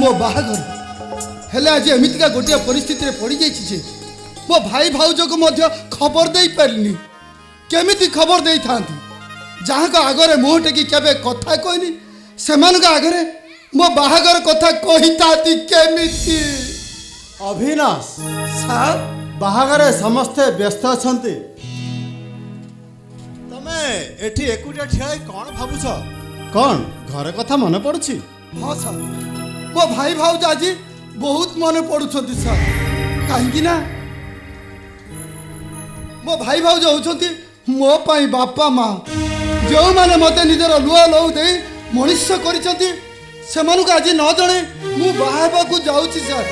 मो बाहागर हेले आज एमतीका गोटे परिस्थिति पड़ जाइए मो भाई भाउज को मध्य खबर दे पारिनी केमिति खबर दे था जहाँ को आगरे मुँह टेकी केबे कथा कहनी से आगरे मो बाहागर कथा कही था केमिति अभिनाश सार बाहागर समस्ते व्यस्त अछंती तमे एठी एकुटिया ठिया कौन भाबुछ कौन घर कथा मन पड़ुछि हाँ सर मो भाई भाउज आज बहुत मन पड़ुछंती सर कहीं ना मो भाई भाउज होछंती मो पाई बापा माँ जो माने मते निजर लुआ लौ दे मनुष्य करिसंती सेमानुक आज न जणे मु बाहाबा को जाउछि सर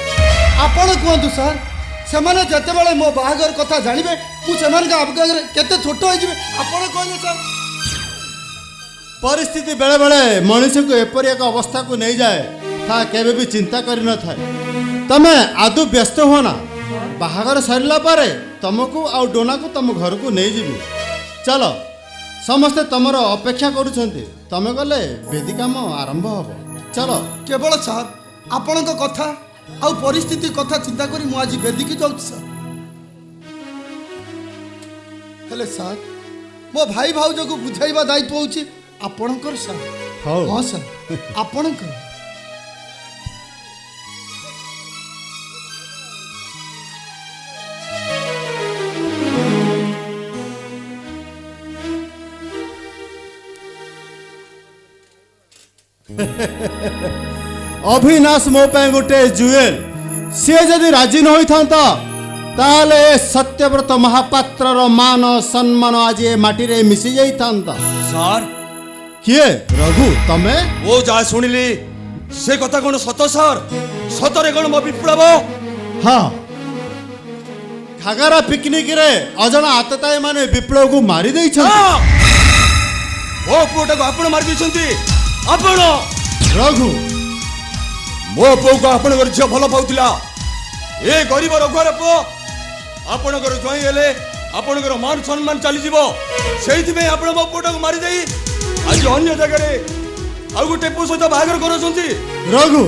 आपण कहतु सर सेमाने जते बेले मो बाहागर कथा जानिबे मु सेमान का आगे केते छोट हो जिवे आपण कहले सर परिस्थिति बेले बेले मनुष्य को एपरी एक अवस्था को नहीं जाए था केबे भी चिंता करि न थाए तमे आदु व्यस्त हो ना बाहागर सरला पारे तुमको आउ डोना को तुम घर को नहीं जीवी चलो समस्ते तुमर अपेक्षा करुछंती तमे गले वेदी काम आरंभ हबो चलो केवल सर आपण कथा आउ परिस्थिति कथा चिंता करी मु आज वेदी की जाउछि सर हेले सर मो भाई भाउज को बुझाइबा दायित्व होछि आपणकर सर हाँ सर आपणकर अभिनाश मो पे गोटे जुएल सी जदि राजी न होता ताले सत्यव्रत महापात्र मान सम्मान आज ए माटी रे मिसी जाता सर किए रघु तमे ओ जा सुनिली से कथा कोन सत सर सतरे कोन म विप्लव हाँ घागरा पिकनिक रे अजना आतताय माने विप्लव को मारी देई छन ओ पुटा को आपण मारी दिसंती आपण रघु मो पो को आपण घर झ भलो पाउतिला ए गरीब रघुवर पो आपण घर जोई हेले आपण घर मान सम्मान चली जीवो सेहिति में आपण मो पुटा को मारी देई आज अन्य जगह रे आ गुटे पो सहित बाहागर करछंती रघु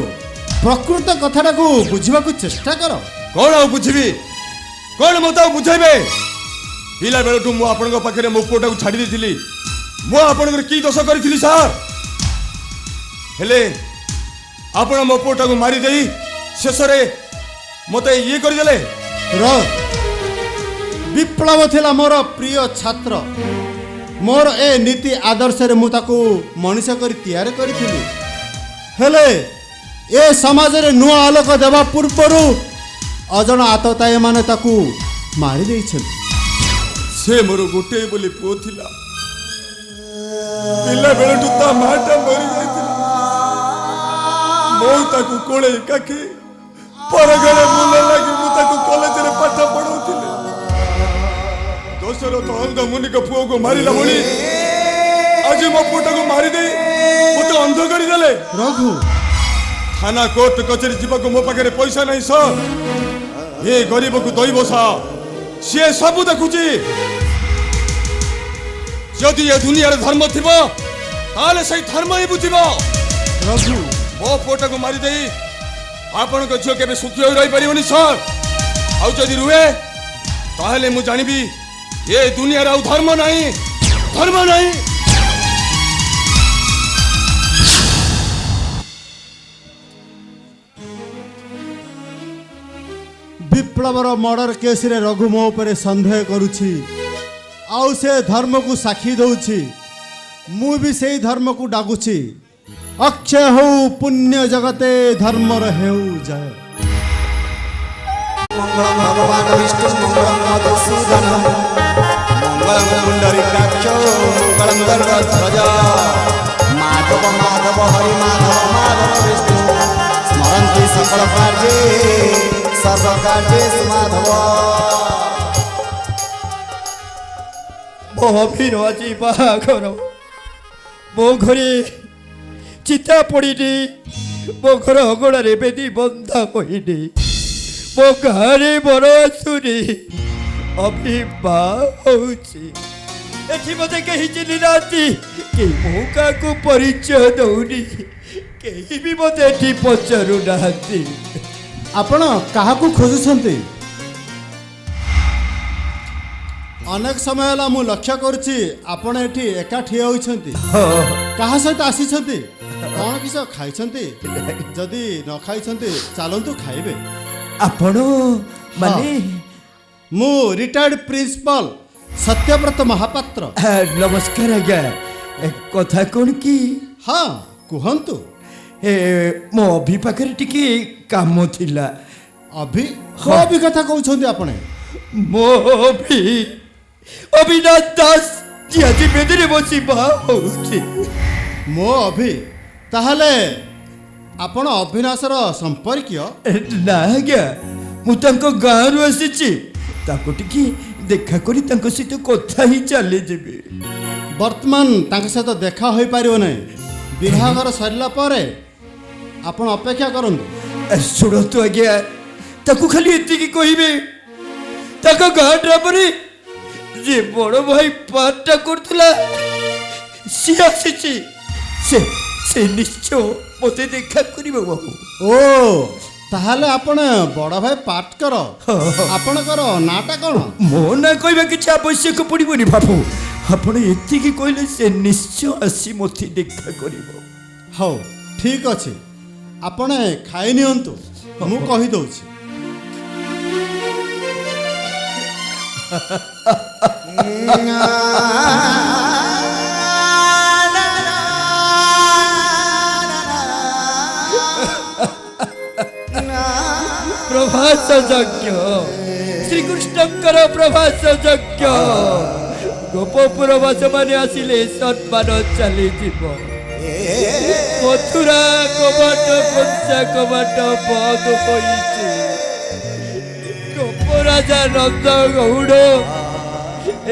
प्रकृत कथाटा को बुझिबा को चेष्टा कर कौन आ बुझिबी कौन मत बुझाइबे पिला बेलटू मु आपण पाखे मो पुटा को छाड़ी देथिली मु आपण की दोष करिथिली सर हेले आपण मो पुटा को मारी देई शेष रे मते ये कर देले विप्लव थिला मोर प्रिय छात्र मोर ए नीति आदर्श रे मु ताको मनुष्य करी तैयार करिथिली हेले ए समाज रे नुआ आलोक देवा पूर्वरु अजन आतताय माने ताको मारी देइछन से मोर गोटे बोली पो थिला पिला बेलटू ता माटा मरी जाइथिला मो ताको कोळे काके परगळे मुले लागि मु ताको कॉलेज रे पाठ पढौथिले दोसरो तो अंध मुनि को पुओ को मारिला बोली आज मो पुटा को मारी दे मते अंध करी देले रघु थाना कोर्ट कचेरी जीवा को मो पाखे पैसा नहीं सर ये गरीब को दैव सा सी सब देखुची जदि ये दुनिया रे धर्म थिबो ताले सही धर्म ही बुझिबो रघु मो पुटा को मारी देई आपण को झियो केबे सुखी होई रही परिबनी सर आउ जदि रुहे ताले मु जानिबी ये दुनिया रे धर्म नहीं धर्म नहीं विप्लवर मर्डर केस रे रघु मो पर संदेह करुछि आउ से धर्म को साक्षी दउछि मु भी सेही धर्म को डाकुछि अक्षय हो पुण्य जगते धर्म रहेउ जय मंगलम भगवान विष्णु मंगलम मधुसूदनम मंगलम पुंडरीकाक्षो मंगलम गरुड़ध्वज माधव माधव हरि माधव माधव विष्णु स्मरन्ति सकल कार्ये सर्व कार्ये माधव मो अभिनवाजी बाहागर मो घरे चिता पड़िनी मो घर अगणारे बेदी बंधा होइनी मो गाँव मोर आसुनी अभिमा होउछि एठी मते कहीं चिन्ह नाती कि मु का परिचय दौनी କେହି ବି ମୋତେ ଏଠି ପଚାରୁନାହାନ୍ତି। ଆପଣ କାହାକୁ ଖୋଜୁଛନ୍ତି? ଅନେକ ସମୟ ହେଲା ମୁଁ ଲକ୍ଷ୍ୟ କରୁଛି ଆପଣ ଏଠି ଏକା ଠିଆ ହୋଇଛନ୍ତି। କାହା ସହିତ ଆସିଛନ୍ତି? କ'ଣ କିସ ଖାଇଛନ୍ତି? ଯଦି ନ ଖାଇଛନ୍ତି ଚାଲନ୍ତୁ ଖାଇବେ। ଆପଣ ମାନେ ମୁଁ ରିଟାୟାର୍ଡ ପ୍ରିନ୍ସିପାଲ ସତ୍ୟବ୍ରତ ମହାପାତ୍ର। ନମସ୍କାର ଆଜ୍ଞା। କଥା କ'ଣ କି ହଁ କୁହନ୍ତୁ। ମୋ ଅଭି ପାଖରେ ଟିକେ କାମ ଥିଲା। ଅଭି କୋଉ ଅଭି କଥା କହୁଛନ୍ତି ଆପଣ? ମୋ ଅଭିନାଶ ଦାସ ଯିଏ ଆଜି ବେଦିରେ ବସି ବାହା ହଉଛି। ମୋ ଅଭି? ତାହେଲେ ଆପଣ ଅଭିନାଶର ସମ୍ପର୍କୀୟ? ନା ଆଜ୍ଞା, ମୁଁ ତାଙ୍କ ଗାଁରୁ ଆସିଛି। ତାଙ୍କୁ ଟିକେ ଦେଖା କରି ତାଙ୍କ ସହିତ କଥା ହିଁ ଚାଲିଯିବି। ବର୍ତ୍ତମାନ ତାଙ୍କ ସହିତ ଦେଖା ହୋଇପାରିବ ନାହିଁ। ବିବାହଘର ସରିଲା ପରେ ଆପଣ ଅପେକ୍ଷା କରନ୍ତୁ। ଶୁଣନ୍ତୁ ଆଜ୍ଞା, ତାକୁ ଖାଲି ଏତିକି କହିବେ ତାଙ୍କ ଗାଁ ଡ୍ରାମାରେ ଯେ ବଡ଼ ଭାଇ ପାର୍ଟଟା କରୁଥିଲା ସିଏ ଆସିଛି। ସେ ନିଶ୍ଚୟ ମୋତେ ଦେଖା କରିବ ବାବୁ। ଓ ତାହେଲେ ଆପଣ ବଡ଼ ଭାଇ ପାର୍ଟ କର। ଆପଣଙ୍କର ନାଁଟା କ'ଣ? ମୋ ନା କହିବା କିଛି ଆବଶ୍ୟକ ପଡ଼ିବନି ବାବୁ। ଆପଣ ଏତିକି କହିଲେ ସେ ନିଶ୍ଚୟ ଆସି ମୋତେ ଦେଖା କରିବ। ହଉ ଠିକ୍ ଅଛି, ଆପଣ ଖାଇ ନିଅନ୍ତୁ, ମୁଁ କହିଦେଉଛି। ପ୍ରଭାସ ଯଜ୍ଞ, ଶ୍ରୀକୃଷ୍ଣଙ୍କର ପ୍ରଭାସ ଯଜ୍ଞ। ଗୋପପୁର ବାସମାନେ ଆସିଲେ ସମ୍ମାନ ଚାଲିଯିବ। ମଥୁରା କବାଟ କଂସା କବାଟ ବନ୍ଦ ହୋଇଛି। ଗୋପରାଜା ନନ୍ଦ ଗୌଡ଼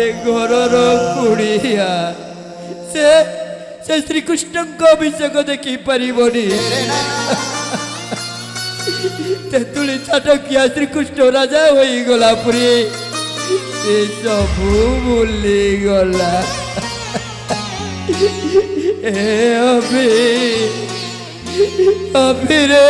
ଏ ଘରର କୁଡ଼ିଆ। ସେ ଶ୍ରୀକୃଷ୍ଣଙ୍କ ଅଭିଷେକ ଦେଖିପାରିବନି। ତେନ୍ତୁଳି ଛାଟକିଆ ଶ୍ରୀକୃଷ୍ଣ ରାଜା ହୋଇଗଲା ପରେ ସେ ସବୁ ଭୁଲିଗଲା। ଅଭିରେ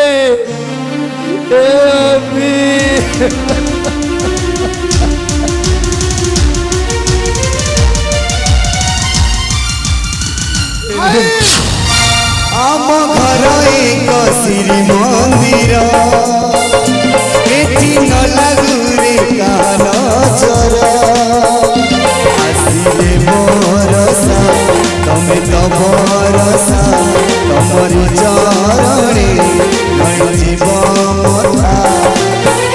ଆମ ଘର ଏକ ଶ୍ରୀମନ୍ଦିର, ଏଠି ନ ଲାଗୁରେ କାନ ଚର। ଆସିଲେ ବରସା ତମେ ତ ବରସା, ତମରି ଚରଣେ ଯିବ ମଥା।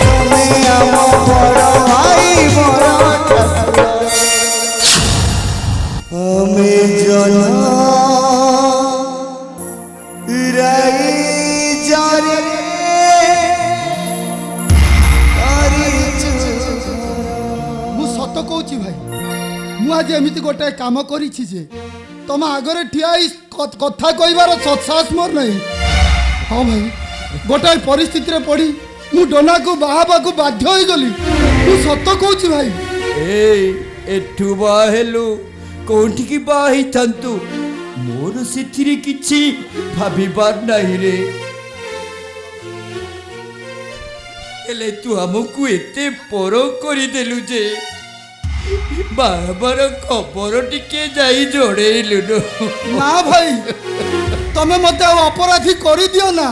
ତମେ ଆମ ବଡ଼ ଭାଇ ବଡ଼ ଆମେ ଜନ ମୁଁ ସତ କହୁଛି ଭାଇ, ମୁଁ ଆଜି ଏମିତି ଗୋଟାଏ କାମ କରିଛି ଯେ ତମ ଆଗରେ ଠିଆ ହେଇ କଥା କହିବାର ସତ୍ସାହସ ମୋର ନାହିଁ। ହଁ ଭାଇ, ଗୋଟାଏ ପରିସ୍ଥିତିରେ ପଡ଼ି ମୁଁ ଡୋନାକୁ ବାହା ହେବାକୁ ବାଧ୍ୟ ହୋଇଗଲି। ମୁଁ ସତ କହୁଛି ଭାଇ। ଏଠୁ ବାହା ହେଲୁ, କୋଉଠିକି ବାହା ହେଇଥାନ୍ତୁ? ମୋର ସେଥିରେ କିଛି ଭାବିବାର ନାହିଁ ରେ। ହେଲେ ତୁ ଆମକୁ ଏତେ ପର କରିଦେଲୁ ଯେ ବାବାର ଖବର ଟିକେ ଯାଇ ଜଣେଇଲୁନୁ। ନା ଭାଇ, ତମେ ମତେ ଆଉ ଅପରାଧୀ କରିଦିଅ ନା।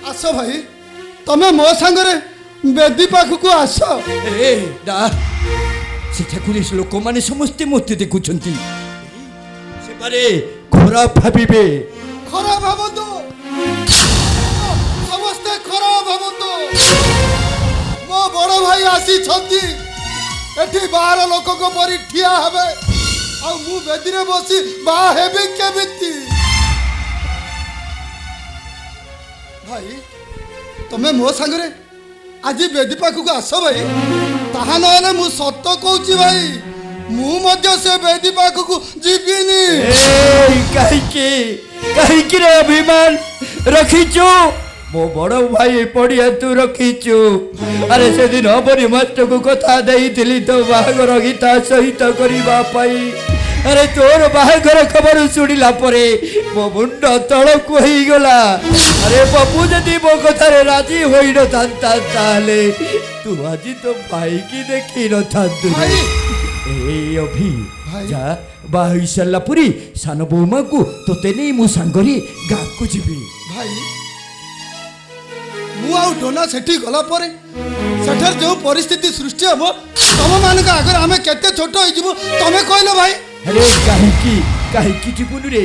ଆସ ଭାଇ, ତମେ ମୋ ସାଙ୍ଗରେ ବେଦୀ ପାଖକୁ ଆସ। ନା, ସେଠାକୁ ଲୋକମାନେ ସମସ୍ତେ ମୋତେ ଦେଖୁଛନ୍ତି, ସେମାନେ ଖରାପ ଭାବିବେ। ଖରାପ ଭାବନ୍ତୁ, ସମସ୍ତେ ଖରାପ ଭାବନ୍ତୁ। ମୋ ବଡ଼ ଭାଇ ଆସିଛନ୍ତି, ଏଠି ବାହାର ଲୋକଙ୍କ ପରି ଠିଆ ହେବେ, ଆଉ ମୁଁ ବେଦୀରେ ବସି ବାହା ହେବି କେମିତି? ଭାଇ, ତମେ ମୋ ସାଙ୍ଗରେ ଆଜି ବେଦୀ ପାଖକୁ ଆସ ଭାଇ। ତାହା ନହେଲେ ମୁଁ ସତ କହୁଛି ଭାଇ, ମୁଁ ମଧ୍ୟ ସେ ବେଦୀ ପାଖକୁ ଯିବିନି। କାହିଁକି ରେ ଅଭିମାନ ରଖିଛୁ? ମୋ ବଡ଼ ଭାଇ ପଡ଼ିଆ ତୁ ରଖିଛୁ। ଆରେ ସେଦିନ ବରି ମାଷ୍ଟରକୁ କଥା ଦେଇଥିଲି ତ ବାହାଘର ଗୀତା ସହିତ କରିବା ପାଇଁ। अरे तोर बाहाघर खबर शुणिला परे मो मुंड तलक होईगला अरे बाबू जदि मो कथारे राजी होई न थांता ताले तू आज तो भाई की देखी न थांतु भाई ए अभी भाई। जा बाही सरला पुरी सान बोमा को तोते नहीं मु सांगरी गाँ को जीवी भाई मु आउ डोना सेठी गला परे सेठर जो परिस्थिति सृष्टि हम तम मानक आगर आमे केते छोट होई जिवो तमे कहलो भाई अरे काहीकी जीवनु रे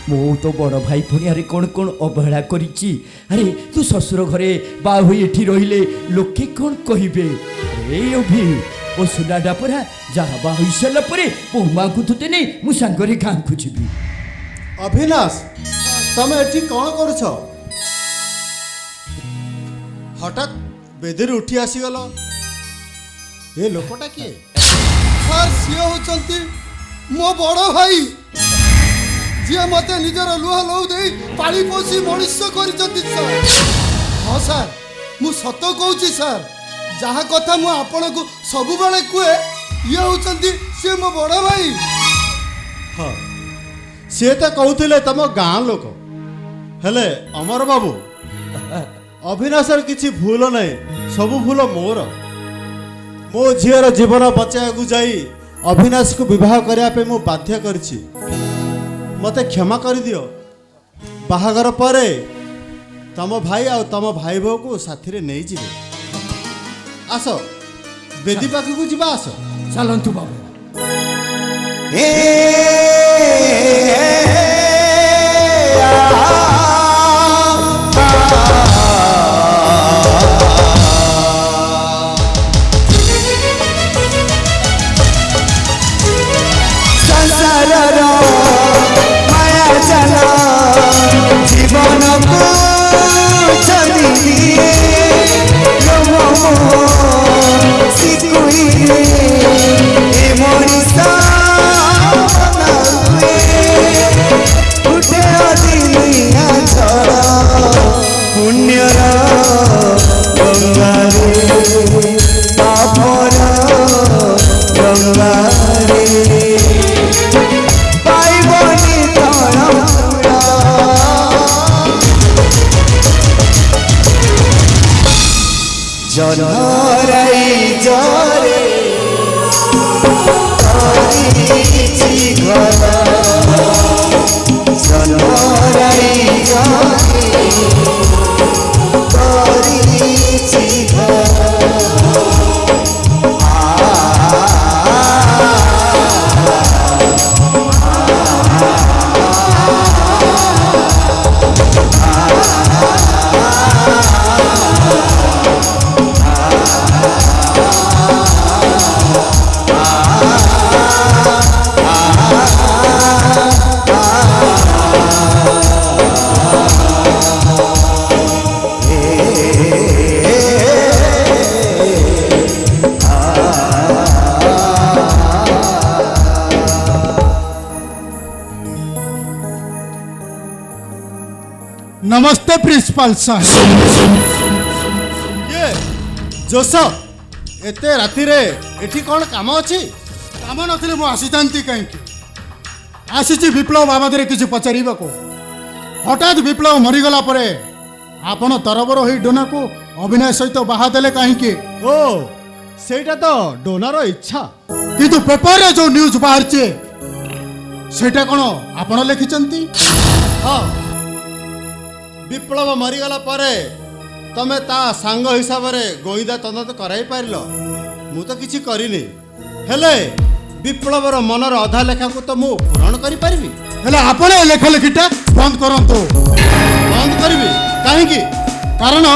मो तो बड़ भाई पुणी अरे कौन कौन अवहेला करिछि अरे तू ससुर घरे बा होई एठी रहिले लोके कौन कहिबे ए अभी ओ सुनाडा परा जहा बा होई सला परे बोमा को तुते नहीं मु सांगरे गाँ को जीवी अभिनाश तमे एठी कौन करुछ हठात बेदीर उठी आसीगल ए लोकटा किए सर सिए होचंती मो बड़ भाई जे मते निजर लुहा लौ देई पाली पोसी मनुष्य करिसंती सर हां सर मु सत कहूची सर जहा कथा मु आपण को सब बेले कुए ये होचंती से मो बड़ भाई हाँ सी तो कहते तुम गाँ लोक हेले अमर बाबू अविनाशर किसी भूल नहीं सब भूल मोर मो झीर जीवन बचाया जाई अविनाश को विवाह करने मु बाध्य करछि मते क्षमा कर दियो बाहागर परे तम भाई आ तम भाई बो को साथी रे नहीं जिवे आस बेदी पाख को जीवा आस चलंतु बाबू संसारर माया जाल जीवन को चलिए शिकुइले ए मनीषा उठे दिनिया झड़ पुण्यर गंगारे पापर गंगारे पाइबनी तणपुरा जनराई जरे करिछि घर जनराई जरे करिछि घर नमस्ते प्रिंसिपल साहब ये जोश एते राति रे एठी कौन काम अछि काम नथिले मु आसीतांती कहीं आसीची विप्लव बाबदरे किसी पचारिबाको हठात विप्लव मरीगला परे आपण तरबर होई डोना को अभिनय सहित बाहा देले कहीं ओ सेटा तो डोनार इच्छा किंतु पेपर रे जो न्यूज बाहरचे सेटा कोन आपण लिखिचंती हाँ विप्लव मरीगला परे तमे ता सांग हिसाब रे गोईदा तदंत कराई पारिलो मु तो किछि करिनी हेले विप्लवर मनर अधा लेखा को तो मु पूरण करि परिबी हेले आपण ए लेखा लेखिटा बंद करंतो बंद करबी काहे की कारण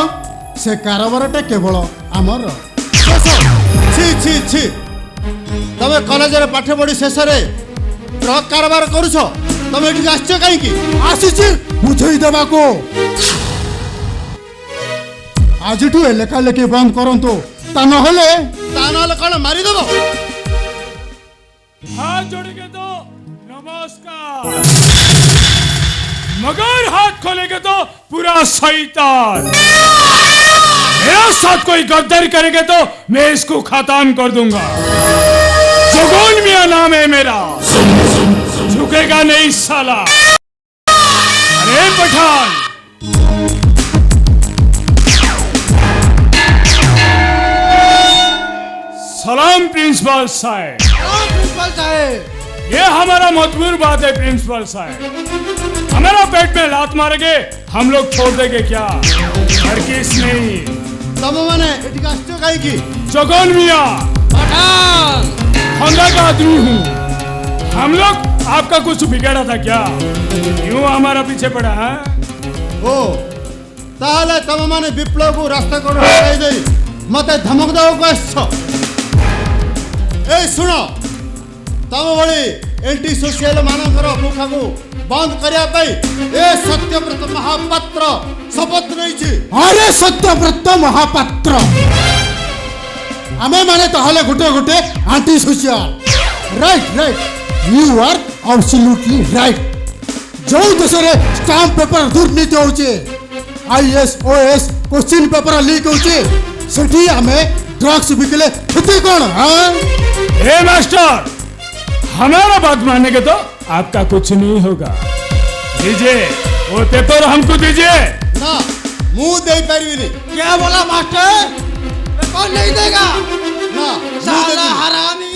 से कारोबारटा केवल आमर छी छी छी तमे कॉलेज रे पाठ पढ़ी शेष रे ट्रक कारोबार करूछ तमे एठी आछो काहे की आसीची बुझई देबा को आजिठू ए लेखा लेखि बंद करंतो ता नहले कौन मारी देबो हाथ जोड़ेंगे तो नमस्कार मगर हाथ खोलेंगे तो पूरा शैतान मेरा साथ कोई गद्दारी करेंगे तो मैं इसको खत्म कर दूंगा जुगुन मियां डोना नाम है मेरा, झुकेगा नहीं साला। अरे पठान, सलाम प्रिंसिपल साहब। प्रिंसिपल साहब, ये हमारा मजबूर बात है प्रिंसिपल साहब। हमारा पेट में लात मारेंगे, हम लोग छोड़ देंगे क्या? हर किस नहीं। तम माने एटिक आछो काई की? जगन मिया खंदा का आदमी हूँ। हम लोग आपका कुछ बिगाड़ा था क्या? क्यों हमारा पीछे पड़ा है? ओ ताहले तम माने विप्लव को रास्ता कोड हटाई देई मते धमक दाओ को आछो। ए सुनो, तम भली एंटी सोशल मानकर मुखा को बंद करिया पई ए सत्यव्रत महापात्र शपथ नहीं छी। अरे सत्यव्रत महापात्र, आमे माने ताहले गुटे गुटे anti social. Right right, you are absolutely right. जो देश रे स्टाम्प पेपर दुर्नीति होचे, आईएसओएस क्वेश्चन पेपर लीक होचे, सेठी आमे ड्रग्स बिकले खेती कोन? हां हे मास्टर, हमारा बात मानेंगे तो आपका कुछ नहीं होगा। दीजिए वो पेपर हमको दीजिए। ना मुंह दे पारिबिनी। क्या बोला मास्टर? कौन नहीं देगा? ना साला हरामी।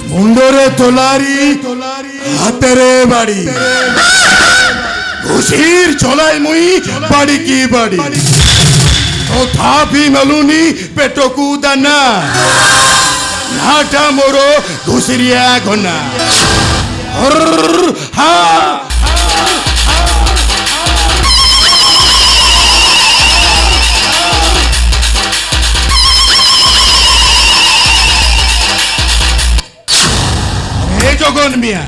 मुंडोरे तोलारी हातेरे बाड़ी घुषीर चलाई मुई बाड़ी की बाड़ी तो था भी मलुनी पेटो को दाना नाटा मोरो घुषिरिया घना हा जगन मिया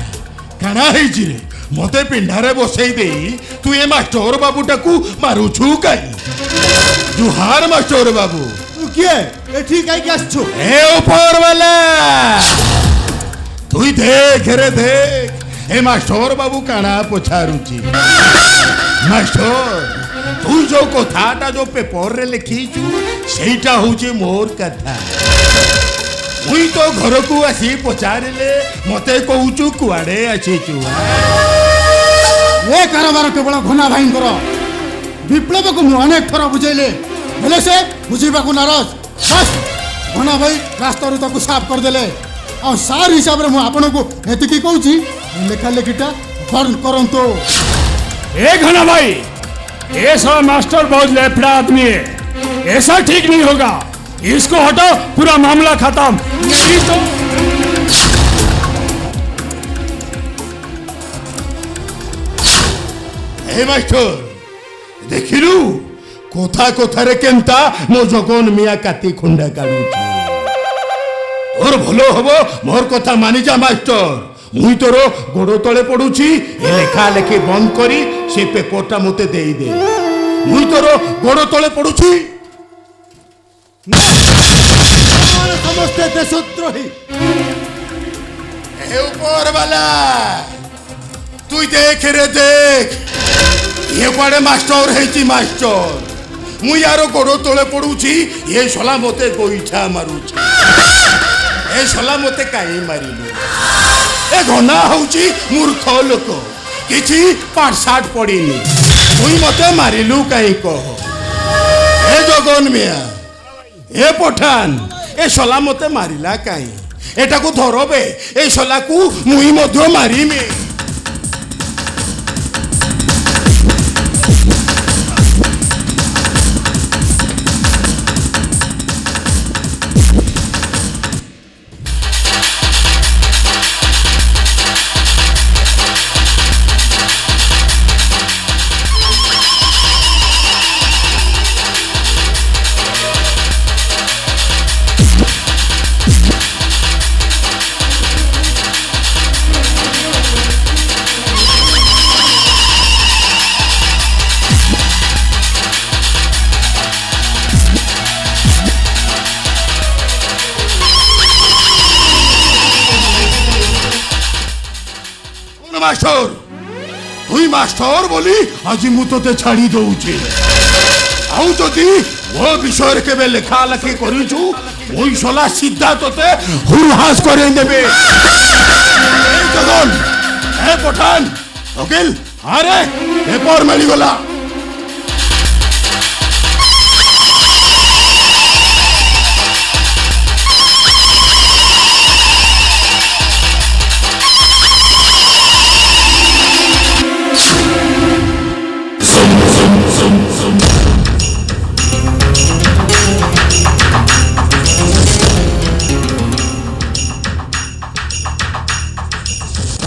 काना ହେଇଛି रे मते पिंडारे बसई दे तू ए मास्टर बाबूटा को मारुछु काई? जुहार मास्टर बाबू। तू के एठी काई के आछो? ए ऊपर वाला तू देख रे देख, ए मास्टर बाबू काना पछारुची। मास्टर तू जो कथाटा जो पेपर रे लिखीचु सेटा होची मोर कथा। मुई तो घर को आसी पचारिले मते कहूचु कुआडे आछीचु। ए कारोबार केवल घना भाई करो। विप्लव को मु अनेक थर बुझेले हेले से बुझीबा को नाराज। बस घना भाई रास्ता रू ताको साफ कर देले और सार हिसाब रे मु आपन को एतिकी कहूची लेखा लेखिटा बंद करंतो। ए घना भाई, ये सब मास्टर बहुत लेफड़ा आदमी है, ऐसा ठीक नहीं होगा। इसको हटाओ, पूरा मामला खत्म। नहीं तो हे मास्टर देखिलु कोथा कोथा रे केंता मो जगन मिया काती खुंडा काढुची। तोर भलो हबो मोर कथा मानि जा मास्टर। मुई तोर गोड़ तले पडुची, ए लेखा लेखी बंद करी से पेपरटा मते देई दे। मुई तोर गोड़ तले पडुची। समस्त देशद्रोही ए ऊपर वाला तू देख रे देख, ये कुआडे मास्टर हेची मास्टर। मु यारो गोड़ तले पडुची, ये शला मते गोईठा मारुची। ए शला मते काई मारिलु? ए घना होची मूर्ख लोक, किछि पाठ साठ पड़ीनी, तुई मते मारिलु काई कह? ए जगन मिया, ए पठान, ए शला मते मारिला काई? एटा को धरबे, ए शला को मुई मध्य मारिमी। ମାଷ୍ଟର তুই মাস্টর বলি আজি মু তোতে ছাড়ি দউছি আউ যদি ও বিষয়ে কেবে লেখা লেখি করিছু ওই শলা সিধা তোতে হুরহাস করে দেবে এই জগন এ পঠান ওকিল আরে পেপার মিলি গলা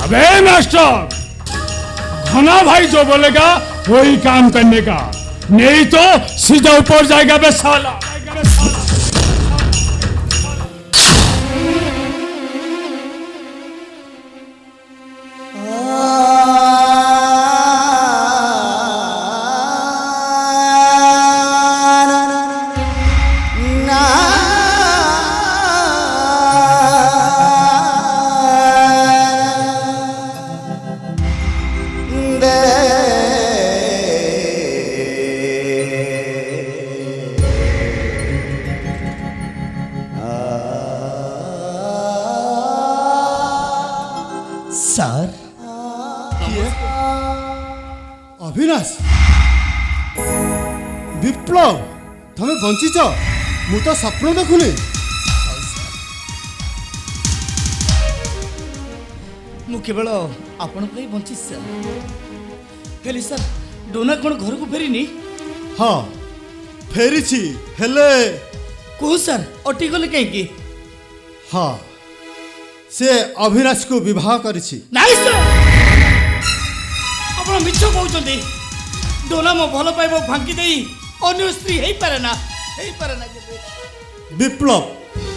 अबे मास्टर, घना भाई जो बोलेगा वही काम करने का, नहीं तो सीधा ऊपर जाएगा बे साला। স্যার ଅଭିନାଶ ବିପ୍ଳବ ତମେ ବଞ୍ଚିଛ ମୁଁ ତ ସ୍ୱପ୍ନ ଦେଖୁନି ମୁଁ କେବଳ ଆପଣଙ୍କ ପାଇଁ ବଞ୍ଚିଛି ସାର୍ ହେଲେ ସାର୍ ଡୋନା କ'ଣ ଘରକୁ ଫେରିନି ହଁ ଫେରିଛି ହେଲେ କୁହ ସାର୍ ଅଟିଗଲେ କାହିଁକି ହଁ ସେ ଅଭିନାଶକୁ ବିବାହ କରିଛି ନାଇଁ ସାର୍ ଆପଣ ମିଛ କହୁଛନ୍ତି ଡୋନା ମୋ ଭଲ ପାଇବା ଭାଙ୍ଗି ଦେଇ ଅନ୍ୟ ସ୍ତ୍ରୀ ହେଇପାରେ ନା କେବେ ବିପ୍ଳବ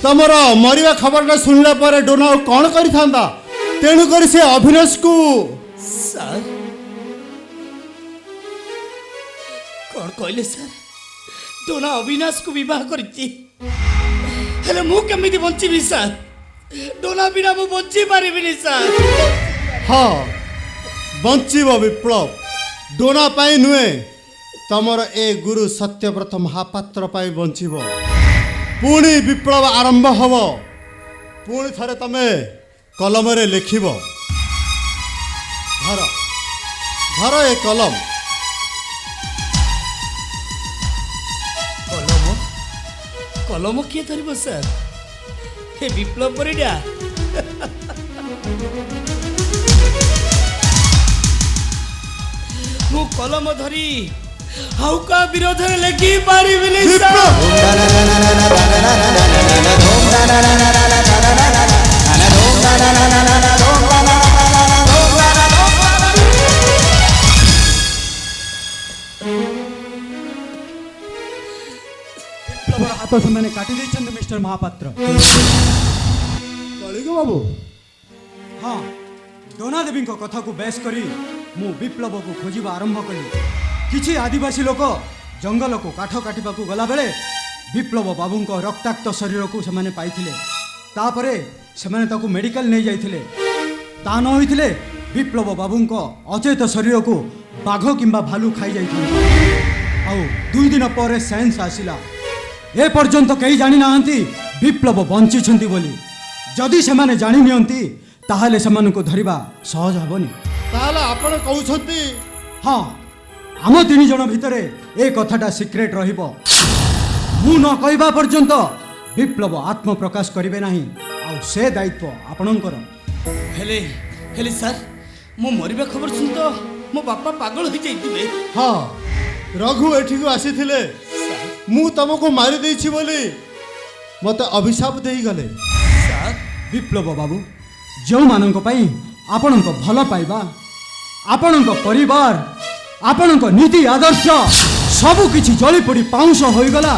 ତମର ମରିବା ଖବରଟା ଶୁଣିଲା ପରେ ଡୋନା ଆଉ କ'ଣ କରିଥାନ୍ତା ତେଣୁକରି ସେ ଅଭିନାଶକୁ ସାର୍ କ'ଣ କହିଲେ ସାର୍ ଡୋନା ଅବିନାଶକୁ ବିବାହ କରିଛି ହେଲେ ମୁଁ କେମିତି ବଞ୍ଚିବି ସାର୍ ଡୋନା ବିନା ମୁଁ ବଞ୍ଚି ପାରିବିନି ସାର୍ ହଁ ବଞ୍ଚିବ ବିପ୍ଳବ ଡୋନା ପାଇଁ ନୁହେଁ ତମର ଏ ଗୁରୁ ସତ୍ୟବ୍ରତ ମହାପାତ୍ର ପାଇଁ ବଞ୍ଚିବ ପୁଣି ବିପ୍ଳବ ଆରମ୍ଭ ହେବ ପୁଣି ଥରେ ତମେ କଲମରେ ଲେଖିବ ଧର ଏ କଲମ କଲମ କିଏ ଧରିବ ସାର୍ हे ବିପ୍ଳବ ପରିଡ଼ା ମୁଁ କଲମ ଧରି ଆଉ କାହା ବିରୋଧରେ ଲେଖି ପାରିବିନି ବିପ୍ଳବର ହାତ ସେମାନେ କାଟି ଦେଇଛନ୍ତି ମିଷ୍ଟର ମହାପାତ୍ର କଳିଙ୍ଗ ବାବୁ ହଁ ଡୋନା ଦେବୀଙ୍କ କଥାକୁ ବେଶ କରି ମୁଁ ବିପ୍ଳବକୁ ଖୋଜିବା ଆରମ୍ଭ କଲି କିଛି ଆଦିବାସୀ ଲୋକ ଜଙ୍ଗଲକୁ କାଠ କାଟିବାକୁ ଗଲାବେଳେ ବିପ୍ଳବ ବାବୁଙ୍କ ରକ୍ତାକ୍ତ ଶରୀରକୁ ସେମାନେ ପାଇଥିଲେ ତାପରେ ସେମାନେ ତାକୁ ମେଡ଼ିକାଲ ନେଇଯାଇଥିଲେ ତା ନ ହୋଇଥିଲେ ବିପ୍ଳବ ବାବୁଙ୍କ ଅଚେତ ଶରୀରକୁ ବାଘ କିମ୍ବା ଭାଲୁ ଖାଇଯାଇଥାନ୍ତା ଆଉ 2 ଦିନ ପରେ ସାଇନ୍ସ ଆସିଲା ଏ ପର୍ଯ୍ୟନ୍ତ କେହି ଜାଣିନାହାନ୍ତି ବିପ୍ଳବ ବଞ୍ଚିଛନ୍ତି ବୋଲି ଯଦି ସେମାନେ ଜାଣି ନିଅନ୍ତି ତାହେଲେ ସେମାନଙ୍କୁ ଧରିବା ସହଜ ହେବନି ତାହେଲେ ଆପଣ କହୁଛନ୍ତି ହଁ ଆମ 3 ଜଣ ଭିତରେ ଏ କଥାଟା ସିକ୍ରେଟ ରହିବ ମୁଁ ନ କହିବା ପର୍ଯ୍ୟନ୍ତ ବିପ୍ଳବ ଆତ୍ମପ୍ରକାଶ କରିବେ ନାହିଁ ଆଉ ସେ ଦାୟିତ୍ୱ ଆପଣଙ୍କର ହେଲେ ସାର୍ ମୋ ମରିବା ଖବର ଶୁଣି ତ ମୋ ବାପା ପାଗଳ ହେଇଯାଇଥିବେ ହଁ ରଘୁ ଏଠିକୁ ଆସିଥିଲେ ମୁଁ ତମକୁ ମାରି ଦେଇଛି ବୋଲି ମୋତେ ଅଭିଶାପ ଦେଇଗଲେ ସାର୍ ବିପ୍ଳବ ବାବୁ ଯେଉଁମାନଙ୍କ ପାଇଁ ଆପଣଙ୍କ ଭଲ ପାଇବା ଆପଣଙ୍କ ପରିବାର ଆପଣଙ୍କ ନୀତି ଆଦର୍ଶ ସବୁ କିଛି ଜଳିପୋଡ଼ି ପାଉଁଶ ହୋଇଗଲା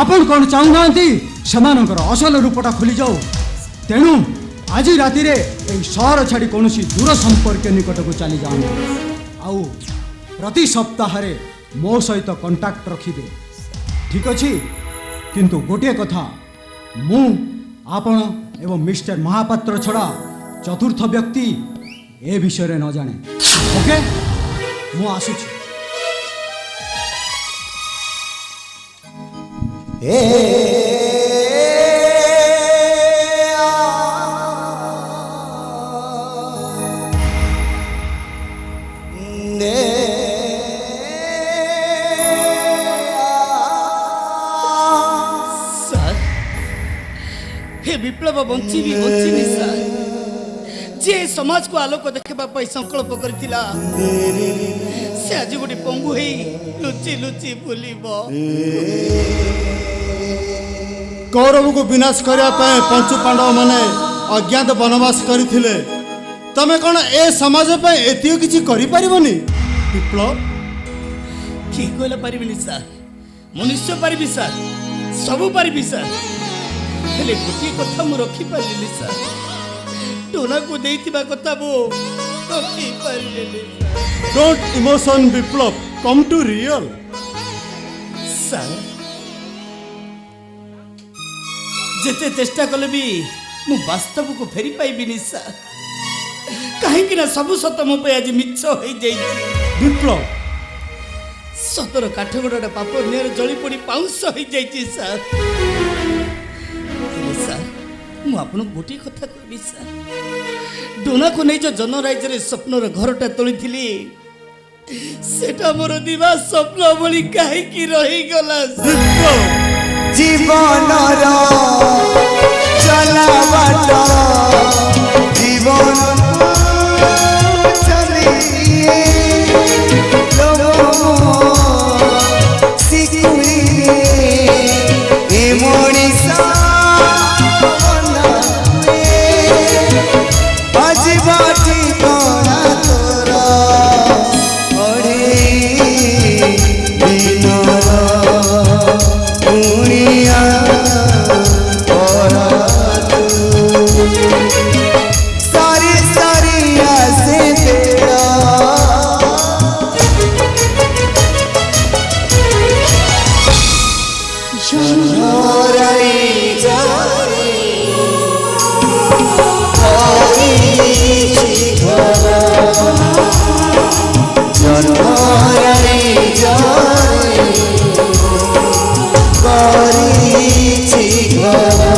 ଆପଣ କ'ଣ ଚାହୁଁନାହାନ୍ତି ସେମାନଙ୍କର ଅସଲ ରୂପଟା ଖୋଲିଯାଉ ତେଣୁ ଆଜି ରାତିରେ ଏହି ସହର ଛାଡ଼ି କୌଣସି ଦୂର ସମ୍ପର୍କୀୟ ନିକଟକୁ ଚାଲିଯାଆନ୍ତୁ ଆଉ ପ୍ରତି ସପ୍ତାହରେ ମୋ ସହିତ କଣ୍ଟାକ୍ଟ ରଖିବେ ଠିକ୍ ଅଛି କିନ୍ତୁ ଗୋଟିଏ କଥା ମୁଁ ଆପଣ ଏବଂ ମିଷ୍ଟର ମହାପାତ୍ର ଛଡ଼ା ଚତୁର୍ଥ ବ୍ୟକ୍ତି ए विषय न जाने ओके मु आसुची ସାର୍ ହେ ବିପ୍ଳବ ବଞ୍ଚିବି ବଞ୍ଚିବି ସାର୍ ଯେ ସମାଜକୁ ଆଲୋକ ଦେଖେଇବା ପାଇଁ ସଂକଳ୍ପ କରିଥିଲା ସେ ଆଜି ଗୋଟେ ପଙ୍ଗୁ ହେଇ ଲୁଚି ଲୁଚି ବୁଲିବ। କୌରବକୁ ବିନାଶ କରିବା ପାଇଁ ପଞ୍ଚୁ ପାଣ୍ଡବ ମାନେ ଅଜ୍ଞାତ ବନବାସ କରିଥିଲେ। ତମେ କ'ଣ ଏ ସମାଜ ପାଇଁ ଏତିକି କିଛି କରିପାରିବନି ବିପ୍ଳବ? କିଏ କହିଲା ପାରିବିନି ସାର୍? ମୁଁ ନିଶ୍ଚୟ ପାରିବି ସାର୍, ସବୁ ପାରିବି ସାର୍। ହେଲେ ଗୋଟିଏ କଥା ମୁଁ ରଖିପାରିଲିନି ସାର୍, ଟୋନାକୁ ଦେଇଥିବା କଥା ମୁଁ ରଖିପାରିଲିନି ଡୋଣ୍ଟ ଇମୋସନ ବିପ୍ଳବ, କମ୍ ଟୁ ରିଅଲ। ସାର୍ ଯେତେ ଚେଷ୍ଟା କଲେ ବି ମୁଁ ବାସ୍ତବକୁ ଫେରି ପାଇବିନି ସାର୍, କାହିଁକି ନା ସବୁ ସତ ମୋ ପାଇଁ ଆଜି ମିଛ ହୋଇଯାଇଛି। ବିପ୍ଳବ ସତର କାଠଗଡ଼ଟା ପାପ ନିଆଁରେ ଜଳି ପଡ଼ି ପାଉଁଶ ହୋଇଯାଇଛି ସାର୍। ସାର୍ ମୁଁ ଆପଣଙ୍କୁ ଗୋଟିଏ କଥା କହିବି ସାର୍, ଡୋନାକୁ ନେଇ ଯୋଉ ଜନରାଜ୍ୟରେ ସ୍ୱପ୍ନର ଘରଟା ତୋଳିଥିଲି ସେଟା ମୋର ଦିବା ସ୍ୱପ୍ନ ଭଳି କାହିଁକି ରହିଗଲା? জীবনর চলা বাট জীবন চলে শিখুই এ মনিষা আজ বাটি করা তোরা ওরে দিনর দুনিয়া ওরা সারি সারি আসে তেরা জনরাই যারে করিছি ঘরা জনরাই যারে করিছি ঘরা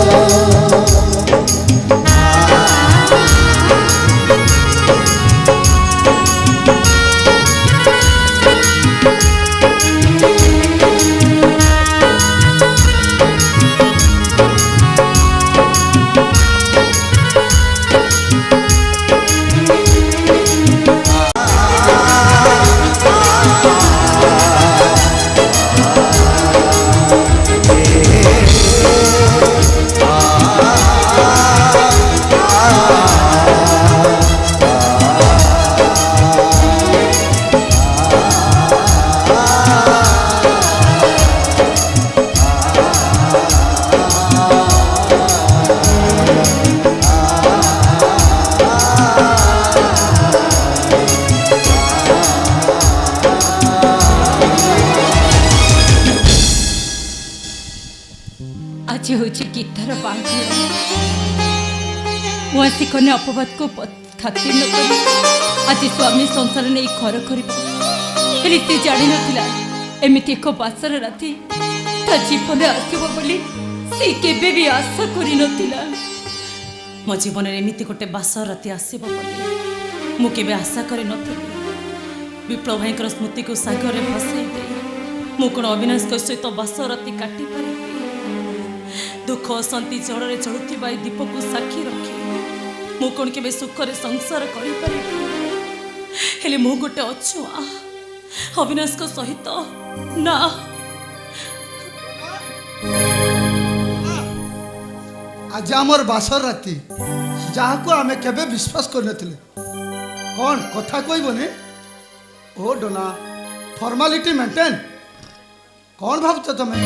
आज हूँ गीतार बाजी मुआसी कन्या अपवाद को खातिर न कर आज स्वामी संसार नहीं घर कर से जान ना एमती एक बासर राति जीवन आसब बोली से केबे भी आशा कर मो जीवन एमती गोटे बासर राति आसब बोली मु केबे आशा कर विप्लव भाई स्मृति को सागर भसाई दे मु कौन अविनाश सहित बासर राति काटी पारि दुख अशांति जड़े जलुवा दीप को साक्षी रखी मु कौन के सुखरे संसार कर मु गोटे अछुआ अविनाश सहित ना आज आमर बासर राति जहाँ को आमे केबे विश्वास कर कौन कथा कहबने ओ डोना फॉर्मालिटी मेंटेन कौन भावच तुम्हें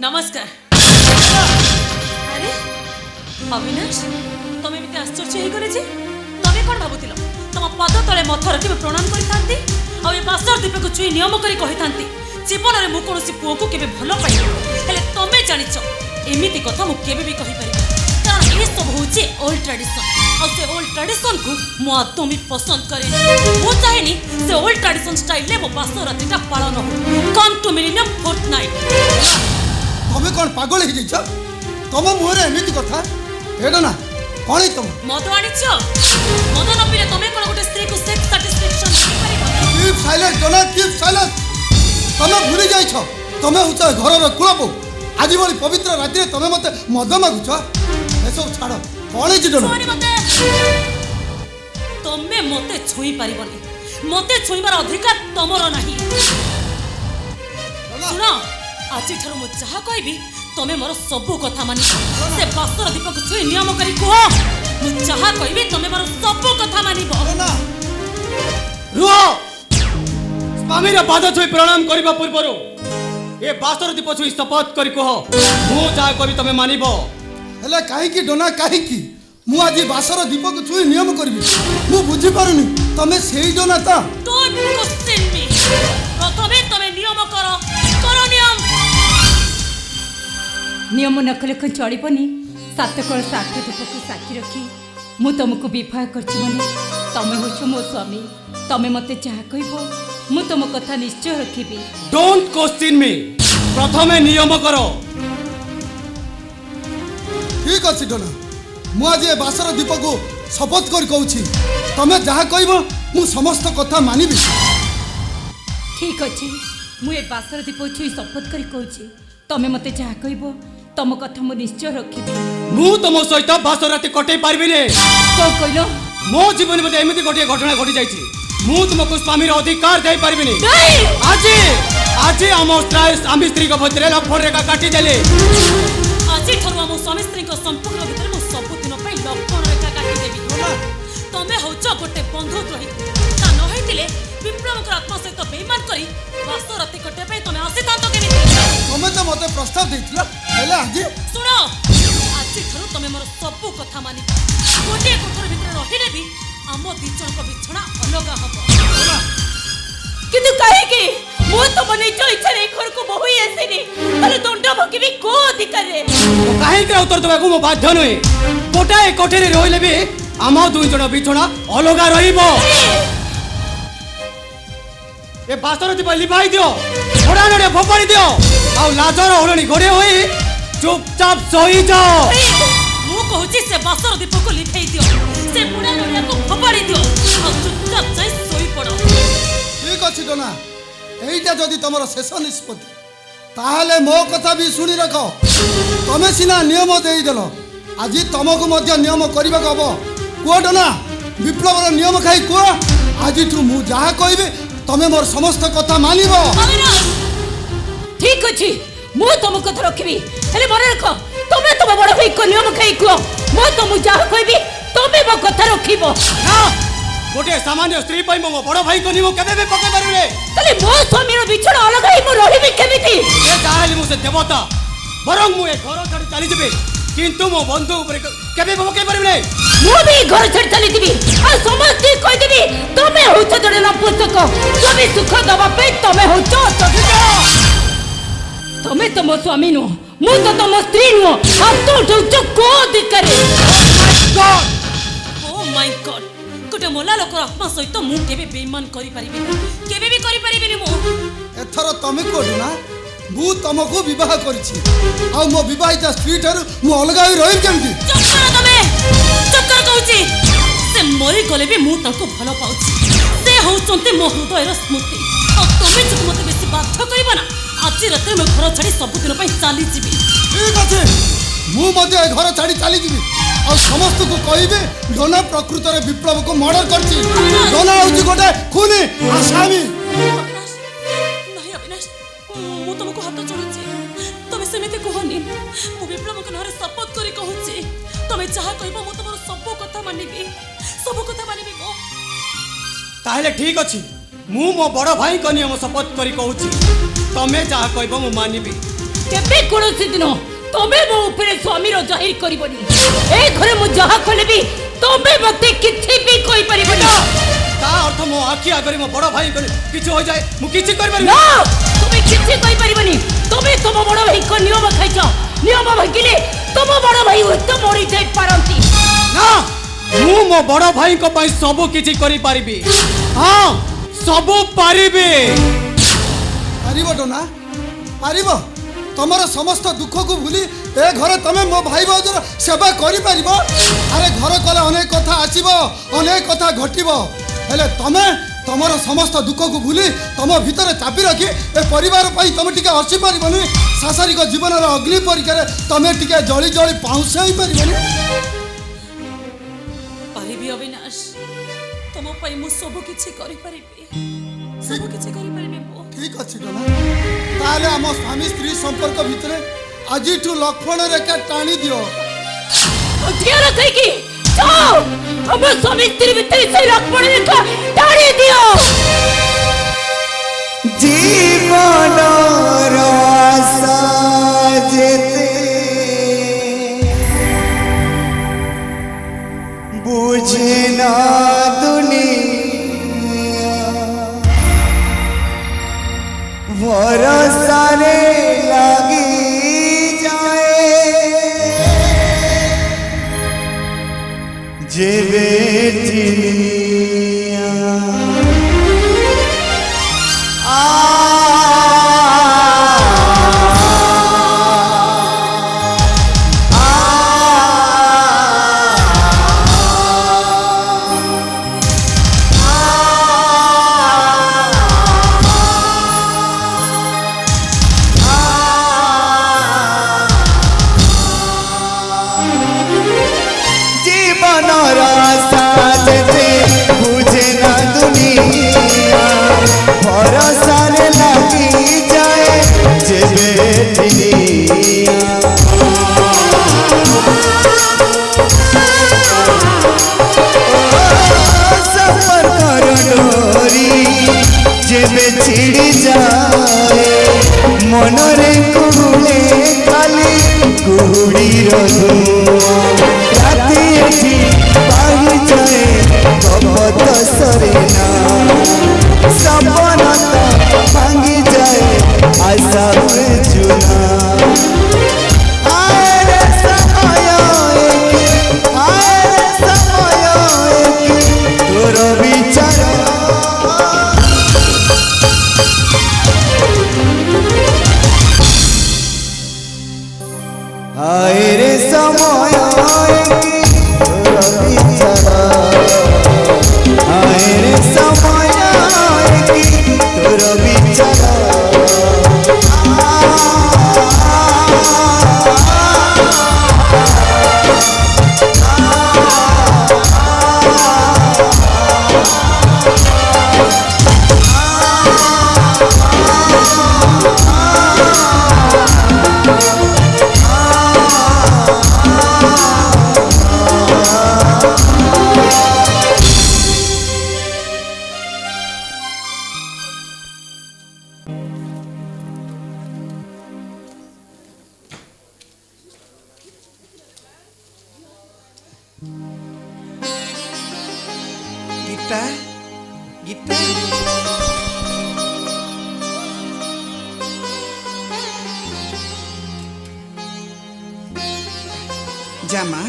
नमस्कार अरे अविनाश तुम एमती आश्चर्य हो करे तमें कौन भावुल तुम पद तले मथ रखी प्रणाम कर बासर दीप को छुई नियम कर जीवन में मुझे कौन पुओ को भल पाइल तुम जाच एमती कथा मुझे भी कहीपर कारण ये सब होची ओल्ड ट्रेडिशन और से ओल्ड ट्रेडिशन को मो आदमी पसंद करे मो चाहेनी से ओल्ड ट्रेडिशन स्टाइल ले मो बासो रातिटा पालन हो कम टू मिलिनियम फोर्टनाइट तमे कौन पागल हो जाइछ तम मुहरे एमिति कथा एडो ना कौन है तुम मद आनिछ मद न पिले तमे कोन गोटे स्त्री को सेक्स सैटिस्फैक्शन कीप साइलेंट डोना कीप साइलेंट तमे भूली जाइछ तमे हुछ घर रो कुलपो आज बड़ी पवित्र राति तमे मते मद मागुछ ए सब छाड़ कौन है डोना तमे मते छुई पारिबनी मते छुईबार अधिकार तमरो नाही सुनो आज ठारो मो चाहा कहबी तमे मोर सब कथा मानि से बासर दीपक छुई नियम करी कह मो चाहा कहबी तमे मोर सब कथा मानिबो रुह स्वामीर पाद छुई प्रणाम करबा पूर्वरु ए बासर दीप छुई शपथ करी कह मु जा कहबी तमे मानिबो हेले काहे की डोना काहे की मु आज बासर दीपक छुई नियम करबी मु बुझी पारुनी तमे सेही डोना ता डोंट क्वेश्चन मी प्रथमे तमे नियम करो नियम नियम न कले कौन चलबनी सात कल साठ दीपक साक्षी रखी मु तुमको विवाह करछि माने तमे होछ मो स्वामी तमे मते चाह कहबो मु तुम कथा निश्चय रखिबी डोंट क्वेश्चन मी प्रथमे नियम करो ठीक अछि डोना मु आज ए बासर दीपक शपथ कर कहूछि तमे जहा कहबो मु समस्त कथा मानिबी ठीक अछि मु ए बासर दीप छुई शपथ करी कहूछि तमे मते चाह कहबो तुम कथा मु निश्चय रखिबी मु तुम सहित बासर राति कटै पारबिनी को कहलो मो जीवन में एमिति गोटे घटना घटी जाइछि मु तुमको स्वामीर अधिकार दे पारबिनी आज आज हम स्वामी स्त्री को भीतर लफड़ रेखा काटी देले आज ठारो हम स्वामी स्त्री को संपूर्ण भीतर मु सब दिन पई लफड़ रेखा काटी देबी तमे होच गोटे बंधुद्रोही ता न होइतिले विप्लव को आत्मा सहित बेईमान करी बासर राति कटे पे तमे आसीतांत केमिति तमे तो मते प्रस्ताव देथिला हेले आज सुनो आज ठारो तमे मोर सब कथा मानि गोटे कोठर भीतर रहिले भी आम दिजन को बिछणा अलग हबो किंतु काहे की मु तुम निज इच्छा रे घर को बहुई आसेनी तले दंड भकिबी को अधिकार रे काहे के उत्तर देबाकू मो बाध्य नय गोटे कोठरी रहिले भी आम दुई जन बिछणा अलग रहिबो ए बासर दीप लिभाई दियो घोड़ा नड़े फोपाड़ी दियो आ लाजर ओलणी घोड़े होई चुपचाप सोई जाओ मु कहूची से बासर दीप को लिभाई दियो से बुढ़ा नड़िया को फोपाड़ी दियो आ चुपचाप जाई सोई पड़ो ठीक अछि डोना एइटा जदी तमरो शेष निष्पत्ति ताहले मो कथा भी सुनी रखो तमे सिना नियम देई देलो आज तमको मध्य नियम करबा हबो को डोना विप्लवर नियम खाई को आज तू मु जहा कहबे तमे मोर समस्त कथा मानिबो ठीक अछि मु तुम कथा रखिबी हेले मन रख तमे तुम बड़ भाई को नियम खाई को मु तुम जाह कहबी तमे मो कथा रखिबो ना गोटे सामान्य स्त्री पई मो बड़ भाई को निमो केबे पके परबे तले मो स्वामीर बिछड़ अलग ही मु रहिबी केमिति ए जाहली मु से देवता बरंग मु ए घर छाड़ी चली जेबे किंतु मो बंधु ऊपर केबे पके परबे मु भी घर छाड़ चली दिबी आ समस्त कहि दिबी तमे होछ जड़े ना पुस्तक स्वामी सुख दबा पे तमे होछ तमे तो मो स्वामी नु मु तो तुम स्त्री नु आ तो होछ को अधिकार ओ माय गॉड गोटे मोला लोकर आत्मा सहित मु केबे बेईमान करि परिबे केबे भी करि परिबेनी मु एथर तमे को डोना मु तमको विवाह करछि आ मो विवाहित स्त्री थारु मु अलग ही रहिम केमति चक्कर कहूची से मरी गले भी मु तांको भलो पाउची से होचंते मो हृदयर स्मृति आ तमे जक मते बेसी बाध्य करबा ना आज रात में घर छाड़ी सब दिन पई चाली जीबी ठीक अछि मु मते घर छाड़ी चाली जीबी आ समस्त को कहिबे डोना प्रकृत रे विप्लव को मर्डर करछि डोना होछि गोटे खूनी आसामी नहीं अविनाश मु तुमको हाथ जोड़ुची तमे सेमिते कहनी मु विप्लव के नारे शपथ करी कहूची तमे चाहा कहबो मु तमरो सब कथा मानिबी मो ताहले ठीक अछि मु मो बड़ भाई को नियम शपथ करी कहूची तमे जहा कहबो मु मानिबी केबे कोनोसी दिन तमे मो ऊपर स्वामी रो जाहिर करिबनी ए घरे मु जहा कहले भी तमे मते किछि भी कहि परिबनी ता अर्थ मो आखि आगरे मो बड़ भाई को किछु हो जाए मु किछि कर परबी ना तमे किछि कहि परिबनी तमे तुम बड़ भाई को नियम खाइछ नियम भागिले तुम बड़ बड़ भाई तो मरी जाई पारंती ना मु मो बड़ भाई को पाई सब किछि करि पारिबी हां सब पारिबी पारिब डोना पारिब तमर समस्त दुख को भूली ए घर तमे मो भाई भाउजर सेवा करि पारिब अरे घर कले अनेक कथा आसीबो अनेक कथा घटिबो हेले तमे तमर समस्त दुख को भूली तम भीतर चापी रखी ए परिवार पाई तमे टिके हसी पारिबनी सांसारिक जीवन रो अग्नि परीक्षा तमे टिके जळी जळी पाउसाई पारिबनी पारिबी अविनाश तुम पाई मु सब किछि करि पारिबी सब किछि करि पारिबी मो ठीक अच्छी डोना ताले आम स्वामी स्त्री संपर्क भितर आज लक्ष्मण रेखा टाणी दियो धिया रखै की जाओ हम स्वामी स्त्री भीतर से लक्ष्मण रेखा टाणी दियो जीवन रासा जेते बुझे ना भरोसा रे लगी जाए जे बेटिया छिड़ी जाए मनरे कुहुले खाली कुहुड़ी राति एठी पाही जाए भगवत सरेना सपन भांगी जाए आशा चुना तोर विचार आए रे समय आए रे समय तोर विचार गीता गीता जामा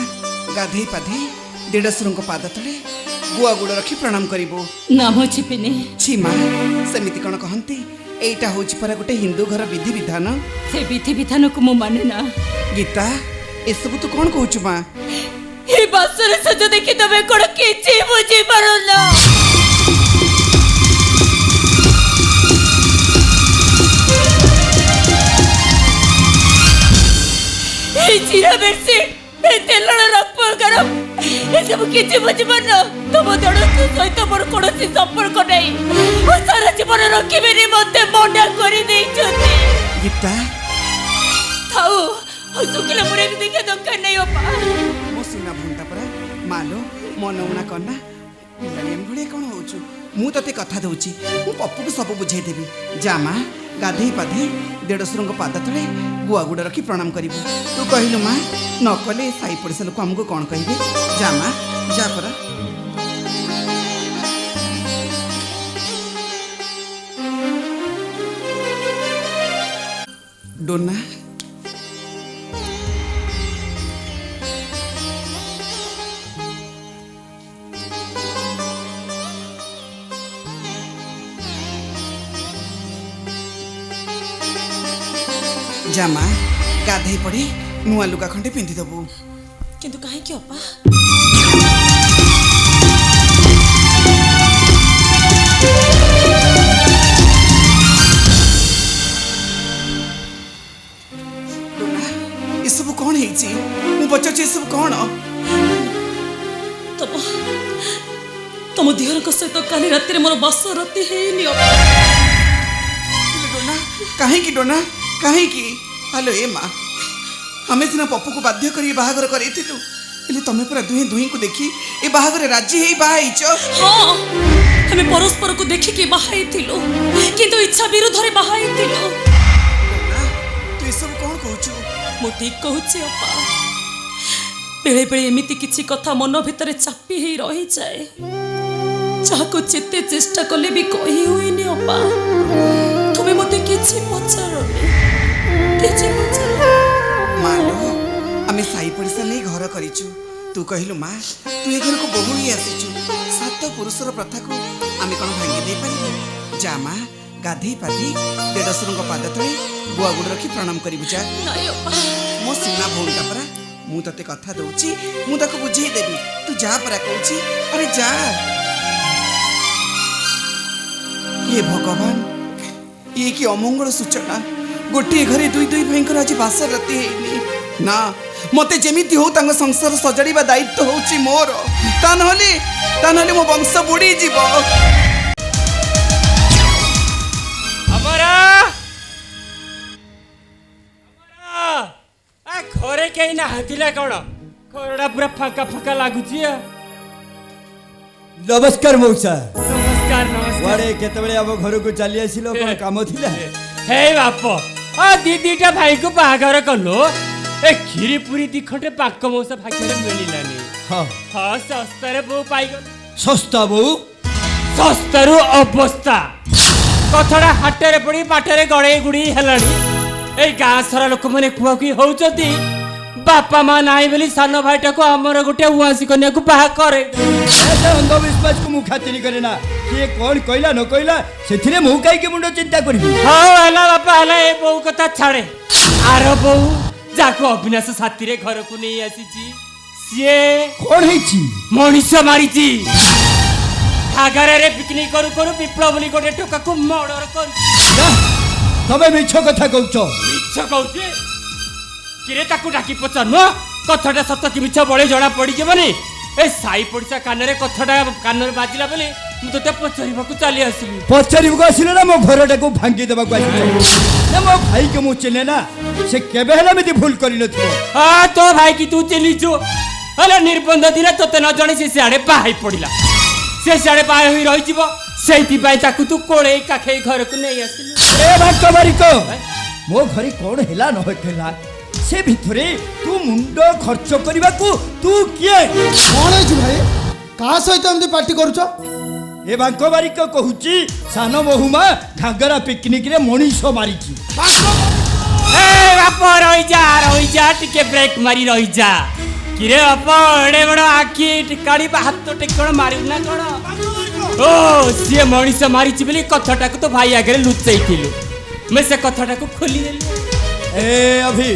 गाधे पाधे देढ़सुर पाद तले गुआ गुड़ रखी प्रणाम करिबो नाम छिपिनी छी मां सेमिति कोन कहंती एटा होछि पर गोटे हिंदू घर विधि विधान से विधि विधान को मु माने ना गीता ए सब तू कोन कहउछु मां हे बासर सज देखि तबे कोन किछि बुझी परला हे जीरा बेरसे ए तेलण रक्पर गरम ए सब किछि बुझी परना तुम दड़ सहित मोर कोनसी संपर्क नै सारा जीवन रखिबेनी मते मोंडा करि देई छथि गीता थाउ सुकिला मुरे भी देखे दरकार नै ओपा मो सुना भंटा पर मालो मन उना करना पिलानियन भले कोन होछु मु तते कथा दउची मु पप्पू को सब बुझाई देबी जामा गाधे पाधे देढ़सुर पाद तले गुआ गुड़ रखी प्रणाम करिबू तू कहिलु मां न कले साई पड़ोसा लोक हमको कोन कहिबे जामा जा पर डोना जामा गाधे पड़ी नुआ लुगा खंडे पिंधि दबु କିନ୍ତୁ କାହିଁକି ଅପା? डोना ये सब कौन है मु पचार सब कौन ତମ ଦିହରଙ୍କ ସହିତ କାଲି ରାତିରେ ମୋର ବସ ରାତି ହେଇନି ଅପା। डोना कहीं डोना कहीं हेलो ए माँ आमे सिना पप्पू को बाध्य करी बाहागर करैथिलु हेले तमे पूरा दुहे दुही को देखी ए बाहागर राजी हेई बाहाइछ। हाँ हमें परस्पर को देखिकी बाहाइथिलु किंतु इच्छा विरुद्ध रे बाहाइथिलु। तू ए सब कोन कहूछु? मु ठीक कहूछि अपा। बेले बेले एमिति किछि कथा मन भितरे चापी हेई रही जाए जाको जेते चेष्टा कले भी कहि होइनी अपा। तुमे मते किछि पचारनी मालो आमे साई पड़िसा नहीं घर करिछु तू कहिलु माँ तू ए घर को बहु ही आसीछु सात पुरुषर प्रथा को आमे कोन भांगी दे पारि जा माँ गाधे पाधे देडसुर पाद तले बुआ गुड़ रखी प्रणाम करी बुझा मो सीना भौणीटा परा मु तते कथा दउची मु ताको बुझेई देबी तू जा परा कहूची अरे जा। ये भगवान ये कि अमंगल सूचना गोटे घरे दुई दुई भाईंकर आज बास राति हेनी ना मते जेमिति हो तांग संसार सजाड़ीबा दायित्व होउची मोर ता नहले मो वंश बुड़ी जीवो। अमरा आ घरे कहीं ना हाथिला कौन घरटा पूरा फाका फाका लागुची। नमस्कार मौसा। नमस्कार नमस्कार। वाड़े केतबेले आम घर को चली आसिलो कोन काम थिला? हे बाप आ दीदीटा भाई को बाहागर कलो ए खीरी पूरी दिखटे पाक मौसा भाग्य मिलिलानी। हाँ हाँ सस्तारे बो पाइगल। सस्ता बो सस्तारु अवस्था कथड़ा हाटरे पड़ी पाटरे गड़े गुड़ी हेलानी ए गाँ सारा लोक मैंने कुआकुई होउचती बापा माँ नाई बोली सान भाईटा को आमर गोटे उआसी कन्या को बाहा करे। अंधविश्वास को मु खातिर करे ना किए कौन कहला न कहला सेथिरे मु काई के मुंडो चिंता करबी। हाँ हला बापा हला ए बहू कथा छाड़े आर बहू जाको अविनाश साथी रे घर को नहीं आसीची सिए कौन हेची मनीष मारीची हागारे रे पिकनिक करू करू विप्लव बोली गोटे टोका को मर्डर कर। तबे मिछ कथा कहउछो मिछ कहउछे किरे ताकू डाकी पचारन कथाटा सत कि मिछ बळे जणा पड़ी जेबनी ए साई पड़िसा कानरे कथाटा कानरे बाजिला बोली मु तते पचारिबाकू चली आसिली। पचारिबको आसिले ना मो घरटा को भांगी देबाकू आसिले ना मो भाई के मु चिने ना से केबे हला मिति भूल करि नथिबो। हां तो भाई की तू चिनिछु हले निर्बंध दिने तते न जणे से सियाडे बाहाई पड़िला से सियाडे बाहाई होई रहि जिवो सेति पाई ताकू तू कोळे काखे घर को नै आसिली। ए भाकबारी को मो घरी कोन हेला न होखेला से भितरे तू मुंडो खर्च करबा को तू किए कौन है भाई कहा सहित एमती पार्टी करुछ? ए बांकबारी को कहूची सानो बहुमा घागरा पिकनिक रे मनीष मारीची। ए बाप रही जा टिके ब्रेक मारी रही जा किरे बाप एडे बड़ आखि टिकाड़ी हाथ टिकण मारिउ ना कोन ओ सिए मनीष मारीची बोली कथाटा को तो भाई आगे लुचैथिलु मैं से कथाटा को खोली देली। ए अभी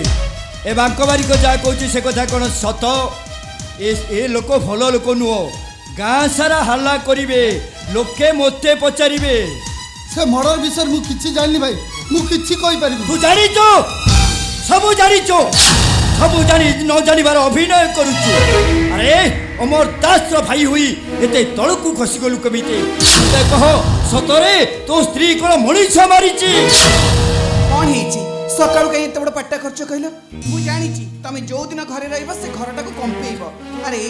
ए बांकबारी को जा कहूची से कथा कोन सत ए लोक भलो लोक नुओ गाँ सारा हल्ला करिवे लोके मोते पचारिवे से मर्डर विषय मु किछि जानली भाई मु किछि कहि परिबि। तू जानिचो सब जानिचो सब जानी न जानिबार अभिनय करूछु। अरे अमर दास भाई हुई एते तळकु खसी गलु कमिते ते कह सतरे तो स्त्री कोन मनीष मारिची कौन हेची सकाळु कहीं एते बड़ पट्टा खर्च कहलो मु जानिची तमे जो दिन घरे रहइबो से घरटा को कंपेइबो। अरे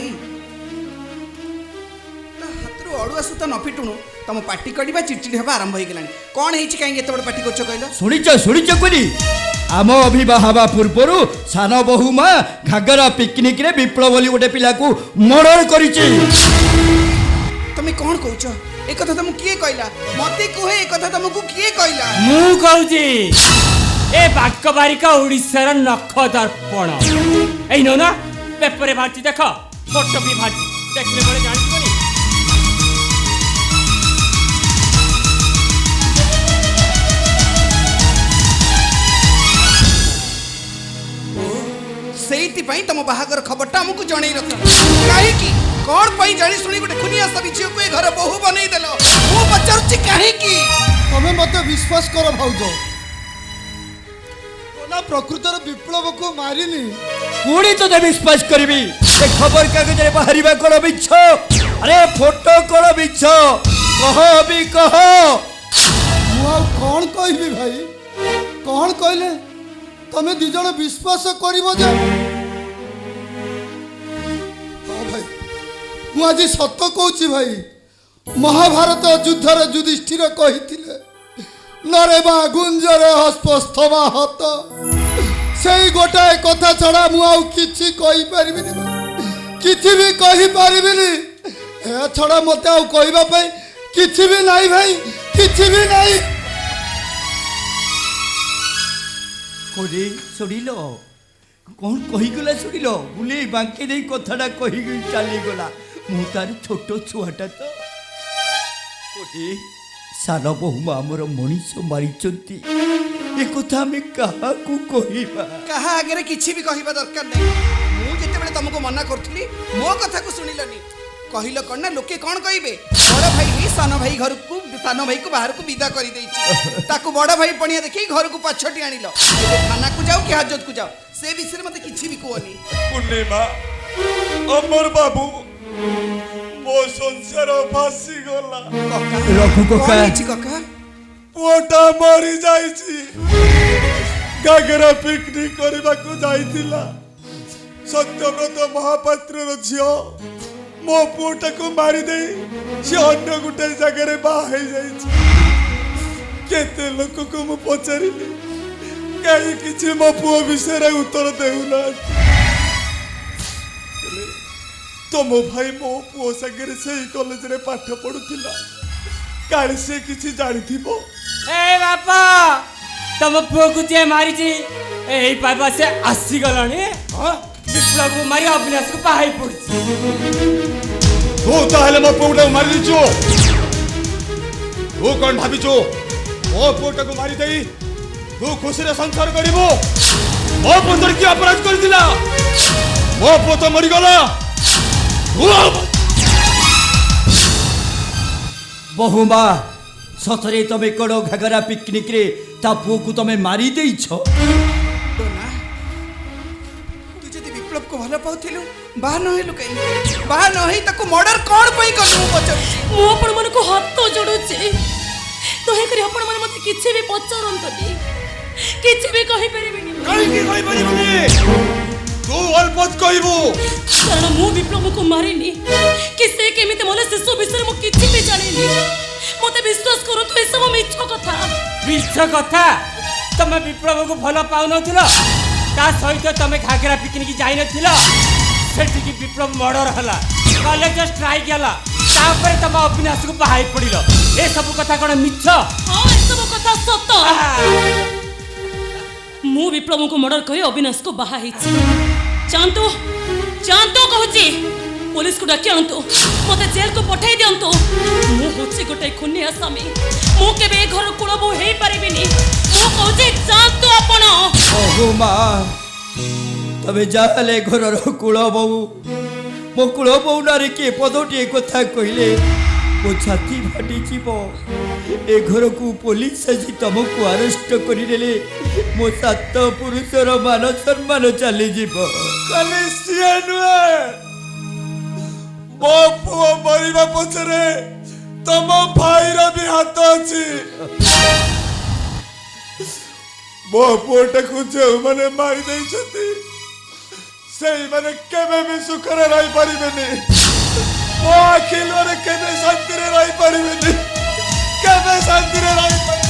हाथरू अड़ुआ सुत न फिटुनु तम पार्टी कडिबा चिड़चिड़ी हबा आरंभ होई गेलानी कौन हेची कहीं एते बड़ पार्टी करछ कहलो? सुनिचो कोनी आम अभिबाहवा पूर्वरु सान बहुमा घागरा पिकनिक रे विप्लव बोली गोटे पिला को मर्डर करिची। तमे कौन कहछ ए कथा तमु किए कहला मते कोहे ए कथा तमकु किए कहला? मु कहूची ए बाक्यबारिका ओडिशार नख दर्पण ए नो ना पेपर रे भाची देख फोटो भी भाची देखले बळे जानि कोनी ସେଇଥିପାଇଁ ତମ ବାହାଘର ଖବରଟା ଆମକୁ ଜଣେଇ ନଥିଲ କାହିଁକି କଣ ପାଇଁ ଜାଣି ଶୁଣି ଗୋଟେ ଖୁନିଆ ସବି ଝିଅକୁ ଏ ଘର ବୋହୂ ବନେଇ ଦେଲ ମୁଁ ପଚାରୁଛି କାହିଁକି ତମେ ମତେ ବିଶ୍ୱାସ କର ଭାଉଜ ନା ପ୍ରକୃତରେ ବିପ୍ଳବକୁ ମାରିନି ପୁଣି ତୋତେ ବିଶ୍ୱାସ କରିବି ଏ ଖବର କାଗଜରେ ବାହାରିବା କଣ ମିଛ ଆରେ ଫଟୋ କଣ ମିଛ କହ ବି କହ ମୁଁ ଆଉ କଣ କହିବି ଭାଇ କଣ କହିଲେ ତମେ ଦି ଜଣ ବିଶ୍ୱାସ କରିବ ଯେ ହଁ ଭାଇ ମୁଁ ଆଜି ସତ କହୁଛି ଭାଇ ମହାଭାରତ ଯୁଦ୍ଧରେ ଯୁଧିଷ୍ଠିର କହିଥିଲେ ନରେ ବା ଗୁଞ୍ଜରେ ହସ୍ପସ୍ଥବା ହତ ସେଇ ଗୋଟାଏ କଥା ଛଡ଼ା ମୁଁ ଆଉ କିଛି କହିପାରିବିନି କିଛି ବି କହିପାରିବିନି ଏହା ଛଡ଼ା ମୋତେ ଆଉ କହିବା ପାଇଁ କିଛି ବି ନାହିଁ ଭାଇ କିଛି ବି ନାହିଁ କୋରେ ଶୁଣିଲ କଣ କହିଗଲା ଶୁଣିଲ ବୁଲେଇ ବାଙ୍କି ଦେଇ କଥାଟା କହିକି ଚାଲିଗଲା ମୁଁ ତାର ଛୋଟ ଛୁଆଟା ତ କୋରେ ସାନ ବୋହୂମା ଆମର ମଣିଷ ମାରିଛନ୍ତି ଏ କଥା ଆମେ କାହାକୁ କହିବା କାହା ଆଗରେ କିଛି ବି କହିବା ଦରକାର ନାହିଁ ମୁଁ ଯେତେବେଳେ ତମକୁ ମନା କରୁଥିଲି ମୋ କଥାକୁ ଶୁଣିଲନି କହିଲ କଣ ନା ଲୋକେ କଣ କହିବେ ବଡ଼ ଭାଇ ସାନ ଭାଇ ଘରକୁ ସାନ ଭାଇକୁ ବାହାରକୁ ବିଦା କରିଦେଇଛି ତାକୁ ବଡ଼ ଭାଇ ପଣିଆ ଦେଖେଇ ଘରକୁ ପଛଟି ଆଣିଲ ଏବେ ଥାନାକୁ ଯାଉ କି ହାଜତକୁ ଯାଉ ସେ ବିଷୟରେ ମତେ କିଛି ବି କୁହନି ପୂର୍ଣ୍ଣିମା ଅମର ବାବୁ ମୋ ସଂସାର ଭାସି ଗଲା ରଘୁ କଣ କକା ହେଇଛି କକା ପୁଅଟା ମରି ଯାଇଛି ଗାଗରା ପିକନିକ କରିବାକୁ ଯାଇଥିଲା ସତ୍ୟବ୍ରତ ମହାପାତ୍ରର ଝିଅ ମୋ ପୁଅଟାକୁ ମାରିଦେଇ ସେ ଅନ୍ୟ ଗୋଟେ ଜାଗାରେ ବାହା ହେଇଯାଇଛି କେତେ ଲୋକକୁ ମୁଁ ପଚାରିଲି କେହି କିଛି ମୋ ପୁଅ ବିଷୟରେ ଉତ୍ତର ଦେଉନାହାନ୍ତି ତମ ଭାଇ ମୋ ପୁଅ ସାଙ୍ଗରେ ସେଇ କଲେଜରେ ପାଠ ପଢୁଥିଲା କାଳେ ସେ କିଛି ଜାଣିଥିବ ଏ ବାପା ତମ ପୁଅକୁ ଯିଏ ମାରିଛି ଏଇ ପାଇବା ସେ ଆସିଗଲାଣି ବିପ୍ଳବକୁ ମାରି ଅବିନାଶକୁ ବାହାଇ ପଡିଛି ତୁ ତାହେଲେ ମୋ ପୁଅଟାକୁ ମାରିଦେଇଛୁ ତୁ କଣ ଭାବିଛୁ ମୋ ପୁଅଟାକୁ ମାରିଦେଇ ତୁ ଖୁସିରେ ସଂସାର କରିବୁ ମୋ ପୁଅ ତୋର କି ଅପରାଧ କରିଥିଲା ମୋ ପୁଅ ତ ମରିଗଲା ବହୁମା ସତରେ ତମେ କଣ ଘାଗରା ପିକନିକରେ ତା ପୁଅକୁ ତମେ ମାରି ଦେଇଛ ଡୋନା ତୁ ଯଦି ବିପ୍ଳବକୁ ଭଲ ପାଉଥିଲୁ ବାହା ନ ହେଲୁ କାହିଁ ବାହା ନ ହେଇ ତାକୁ ମର୍ଡର କଣ ପାଇଁ କଲୁ ମୁଁ ପଚାରୁଛି ମୁଁ ଆପଣମାନଙ୍କୁ ହାତ ଯୋଡୁଛି ଦୟାକରି ଆପଣମାନେ ମତେ କିଛି ବି ପଚାରନ୍ତୁନି କିଛି ବି କହିପାରିବିନି କାହିଁକି କହିପାରିବୁନି ତୁ ଅଳ୍ପ କହିବୁ କାରଣ ମୁଁ ବିପ୍ଳବକୁ ମାରିନି କି ସେ କେମିତି ମଲେ ସେସବୁ ବିଷୟରେ ମୁଁ କିଛି ବି ଜାଣିନି ମତେ ବିଶ୍ୱାସ କରନ୍ତୁ ଏସବୁ ମିଛ କଥା ମିଛ କଥା ତମେ ବିପ୍ଳବକୁ ଭଲ ପାଉନଥିଲ ତା ସହିତ ତମେ ଘାଗରା ପିକନିକ ଯାଇନଥିଲ ସେଠିକି ବିପ୍ଳବ ମର୍ଡର ହେଲା କଲେଜ ଷ୍ଟ୍ରାଇକ୍ ହେଲା ତାପରେ ତମ ଅବିନାଶକୁ ବାହାଇ ପଡିଲ ଏସବୁ କଥା କଣ ମିଛ ହଁ ଏସବୁ କଥା ସତ ମୁଁ ବିପ୍ଳବକୁ ମର୍ଡର କରି ଅବିନାଶକୁ ବାହା ହେଇଛି ଚାନ୍ତୁ ଚାନ୍ତୁ କହୁଛି पुलिस को डाकी आनतु मते जेल को पठाई दियंतु मु होछि गोटे खुनिया स्वामी मु केबे घर कुळबो हेई परिबिनी मु कहूछि जानतु आपण ओहो मां तबे जाले घरर कुळबो मो कुळबो नारे के पदोटी कथा कहिले मो छाती फाटी जीवो ए घर को पुलिस आजी तुमको अरेस्ट करि देले मो सात पुरुषर मान सम्मान चली जीवो खाली सिए नुए मो पुओ मरिबा पछरे तम भाईर भी हाथ अछि मो पुओटाକୁ ଯେଉଁମାନେ ମାରି ଦେଇଛନ୍ତି ସେଇମାନେ କେବେ ବି ସୁଖରେ ରହିପାରିବେନି ମୋ ଆଖିଲରେ କେବେ ଶାନ୍ତିରେ ରହିପାରିବେନି କେବେ ଶାନ୍ତିରେ ରହିପାରିବେନି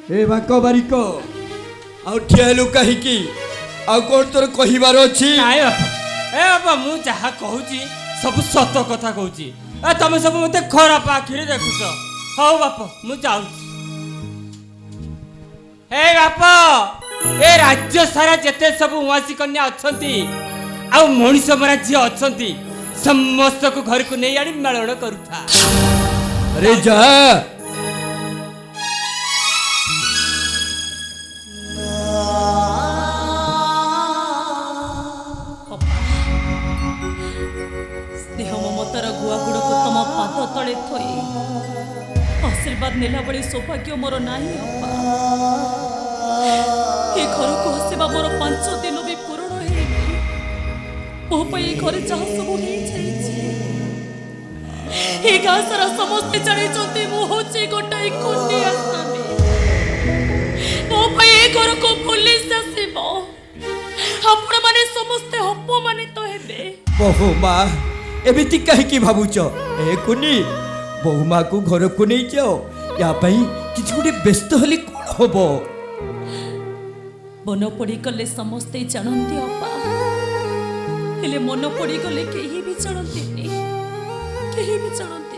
ए बाको बारिको आउ ठियालु कहिकी आउ कोन तोर कहिबार अछि नाय ए बाबा मु जहा कहूची सब सत कथा कहूची ए तमे सब मते खराब आखिरे देखुछ हौ बाप मु जाउची ए बाप ए राज्य सारा जेते सब उवासी कन्या अछंती आ मणिष मरा जी अछंती समस्त को घर को नै आडी मेलण करूथा अरे जा सौभाग्य मोर नाही अप्पा ए घर को आसवा मोर 5 दिन भी पूर्ण हेनी मो पई घरे चाह सब हो जाइछि ए गाँ सारा समस्ते जानी चंती मु होछि गोटाई कुनी आसामी मो पई ए घर को पुलिस आसीबो आपण माने समस्ते अपमानित हेबे बहु माँ एमिति कहीं भावुच ए कुनी बहु माँ को घर को नहीं जाओ या किसी गोटे व्यस्त हेले कौन हम मन पड़ी गले समस्ते जानते अपा हेले मन पड़ी गले केही भी जानते केही भी जानते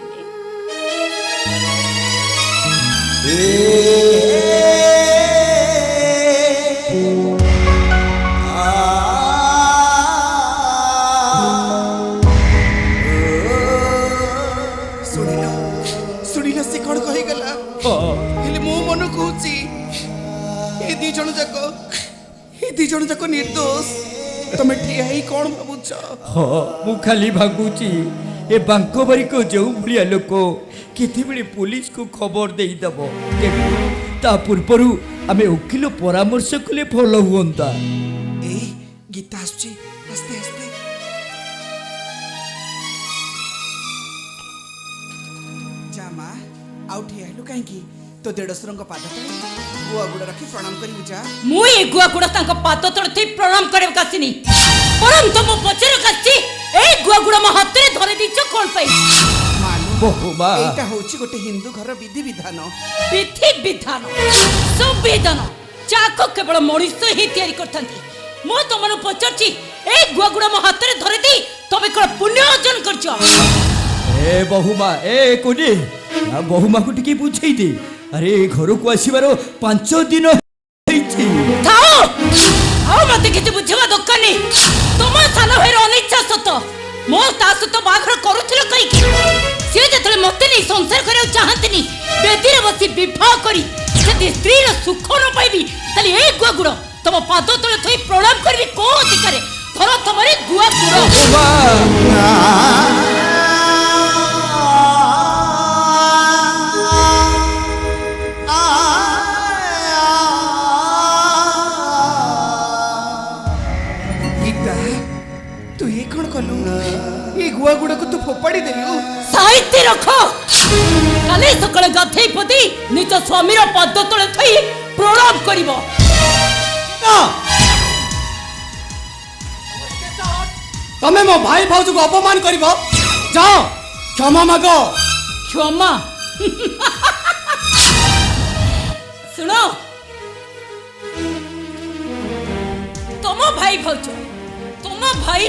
शुणिल से कौन कहीगला हेले मो मन कहूची ए दी जन जाक निर्दोष तमे ठिया ही कौन भावुच हाँ मु खाली भागुची ए बांको बारी को जो भलिया लोक केते बेले पुलिस को खबर देई दबो ता पूर्वरु आमे वकील परामर्श कले भल हुंता ए गीता आछी आस्ते आस्ते जामा आउट हेलु काहे की तो देडसरंग पाद तळे गुआ गुड़ रखी प्रणाम करी बुझा मु ए गुआ गुड़ तांको पाद तळे थी प्रणाम करे कासिनी परंतु मु पचर काची ए गुआ गुड़ म हाथ रे धरे दिछ कोन पई बहु मां एटा होची गोटे हिंदू घर विधि विधान संविधान चाको केवल मनुष्य ही तैयारी करथांती मो तमनु पचरची ए गुआ गुड़ म हाथ रे धरे दी तबे कोन पुण्य अर्जन करछो ए बहु मां ए कोनी ना बहु मां को टिके बुझाई दे अरे घर को आसीबार 5 दिन हेछि थाओ आओ मते किछि बुझवा दरकार नै तुम सानो हेर अनिच्छा सत मो ता सत बाघर करूथिल कई की से जेतले मते नै संसार करे चाहंतनी बेदी रे बसी विवाह करी जदि स्त्री रो सुख न पाइबी तले ए गुआ गुड़ तुम पाद तले थई प्रणाम करबी को अधिकारे धर तमरे गुआ गुड़ गुआ गुड़ा को तू फोपाड़ी देलु साहित्य रखो काले सकाळे गाधई पदी निज स्वामी रो पद तळे थई प्रणाम करिवो तमे मो भाई भाउज को अपमान करिवो जाओ क्षमा मागो क्षमा सुनो तुम भाई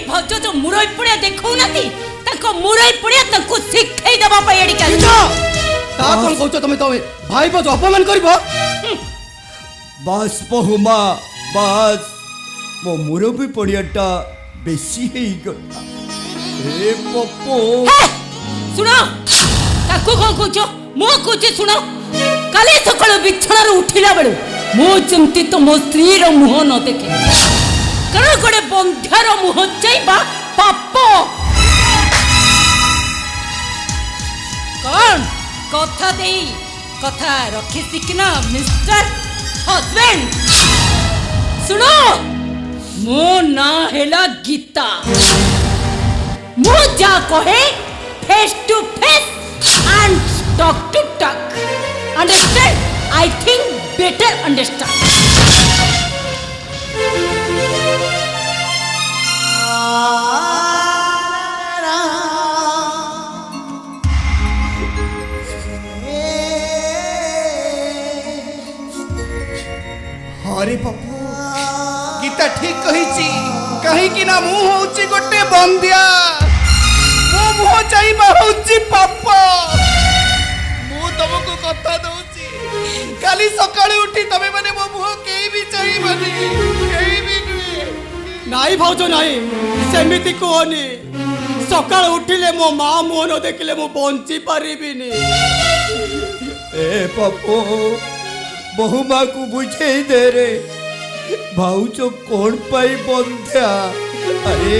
भाउज जो मुरई पुड़िया देखौ नाती ताको मुरई पुड़िया ताको शिखाई देबा पई एडी का ता कोन कहउछ तमे भाई भाउज अपमान करिवो बस बहु मां बस मो मुरबी पड़ियाटा बेसी हेई गला ए पप्पो सुनो ताको कोन कहउछ मो कहउछ सुनो काले सकाळ बिछणा रे उठिला बेलु मो चिंती तो मो स्त्री रो मुह न देखे कारण गोटे बंध्यार मुह जाइबा पाप कौन कथा दे कथा रखी सिकना मिस्टर हस्बैंड सुनो मो ना हेला गीता मो जा कहे face to face and talk to talk understand I think better understand अरे पप्पू गीता ठीक कहिची कहीं कि ना मुंह होची गोटे बंदिया मो मुंह चाइबा होची पाप मु तुमको कथा दउची काली सकाळे उठी तमे माने मो मुंह केई भी चाइबानी केई भी नाई भाउज नाई सेमिति कोनी सकाळ उठिले मो मां मुंह न देखिले मो बंची पारिबिनी ए पप्पो बहु मां को बुझे दे रे भाउच कौन पाई बंध्या अरे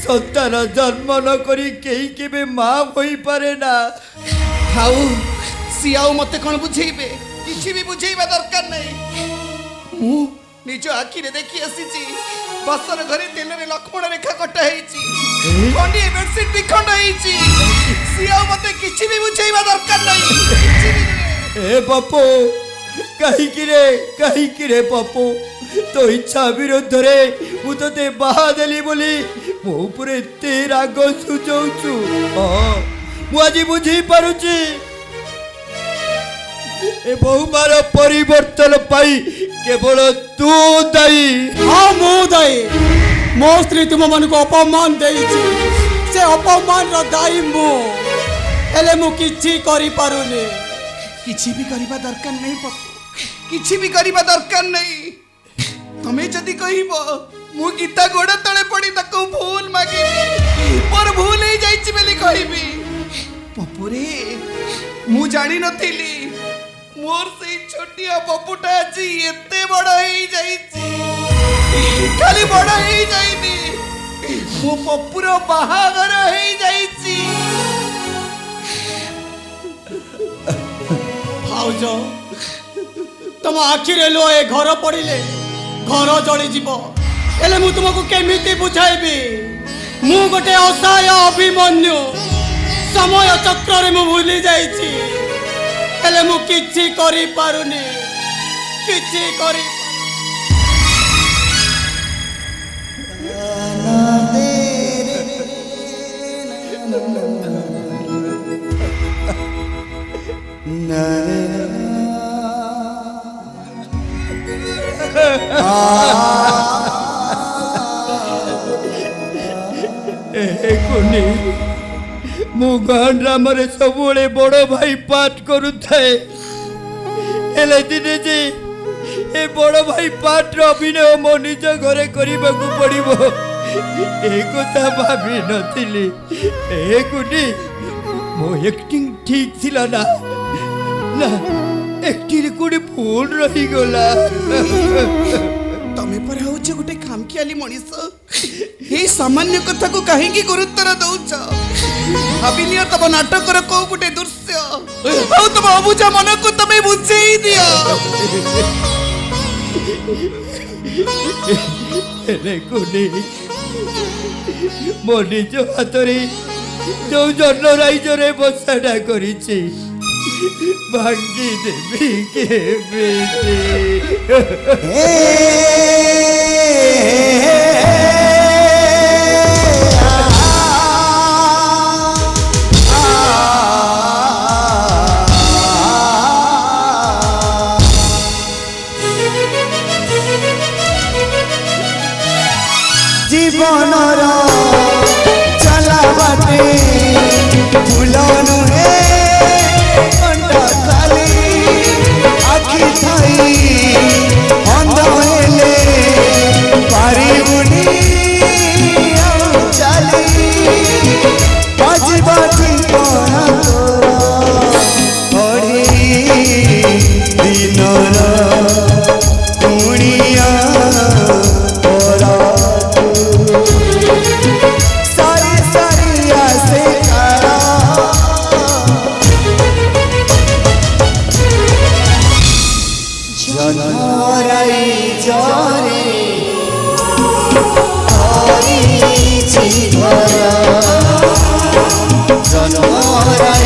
संतान जन्म न करी केही केबे मां होई पारे ना खाऊ सी आउ मते कौन बुझेबे किछि भी बुझेबा दरकार नहीं मु निज आखि रे देखि आसीची बसर घरे तेल रे लक्ष्मण रेखा कटा हेची खंडी बेडशीट दिखंड हेची सी आउ मते किछि भी बुझेबा दरकार नहीं ए पप्पू कहीं रे पप्पू तो इच्छा विरुद्ध रे मु ते बाहा देली बोली मो उपरे एते राग सुझाउछु हाँ मु आज बुझी पारुची ए बहुमार परिवर्तन पाई केवल तू दायी हाँ मु दायी मो स्त्री तुम मन को अपमान देइछि से अपमान रो दायी मु हेले मु किछि करि पारुनी किछि भी करिबा दरकार नहीं पप्पू किछि भी करिबा दरकार नहीं तमे जदि कहिबो मु गीता गोड़ तळे पड़ी तको भूल मागिबी पर भूल ही जाइछि बेली कहिबी पप्पू रे मु जानि नथिली मोर से छोटिया पप्पूटा जी एते बड़ ही जाइछि खाली बड़ ही जाइनी मो पप्पूर बाहागर ही जाइछि भाउज तुम आखिरे लो ए घर पड़िले घर जली जीव हेले मु तुमको केमिति बुझाइबी मु गोटे असहाय अभिमन्यु समय चक्र रे मु भूली जाइछि हेले मु किछि करि पारुनी किछि करि कोनी मु गान रामरे सबुले बड़ भाई पाठ करुथाए हेले दिने जे ए बड़ भाई पाठ अभिनय मो निज घरे करने को पड़ो ए कथा भाभी नथिली ए कोनी मो एक्टिंग ठीक थिला ना ना एक्टिंग कोडी भूल रही गला तमे पर होछ गोटे खामखियाली मनीष हे सामान्य कथा को कहीं की गुरुत्व दउछ भाबिलियो तब नाटक रो को गोटे दृश्य औ तब अबुझा मन को तमे बुझेई दियो रे कोनी मो निज हातरे जो जन्म राइजरे बसाटा करिछि भांगी देवी के बेटे जीवनर चला बाटे भूलनु हे कंटा खाली आखि थाई अंध हेले पारिबुनी आउ चाली बाजबा ठिकाना पड़ी दिनर कुणिया जनमराई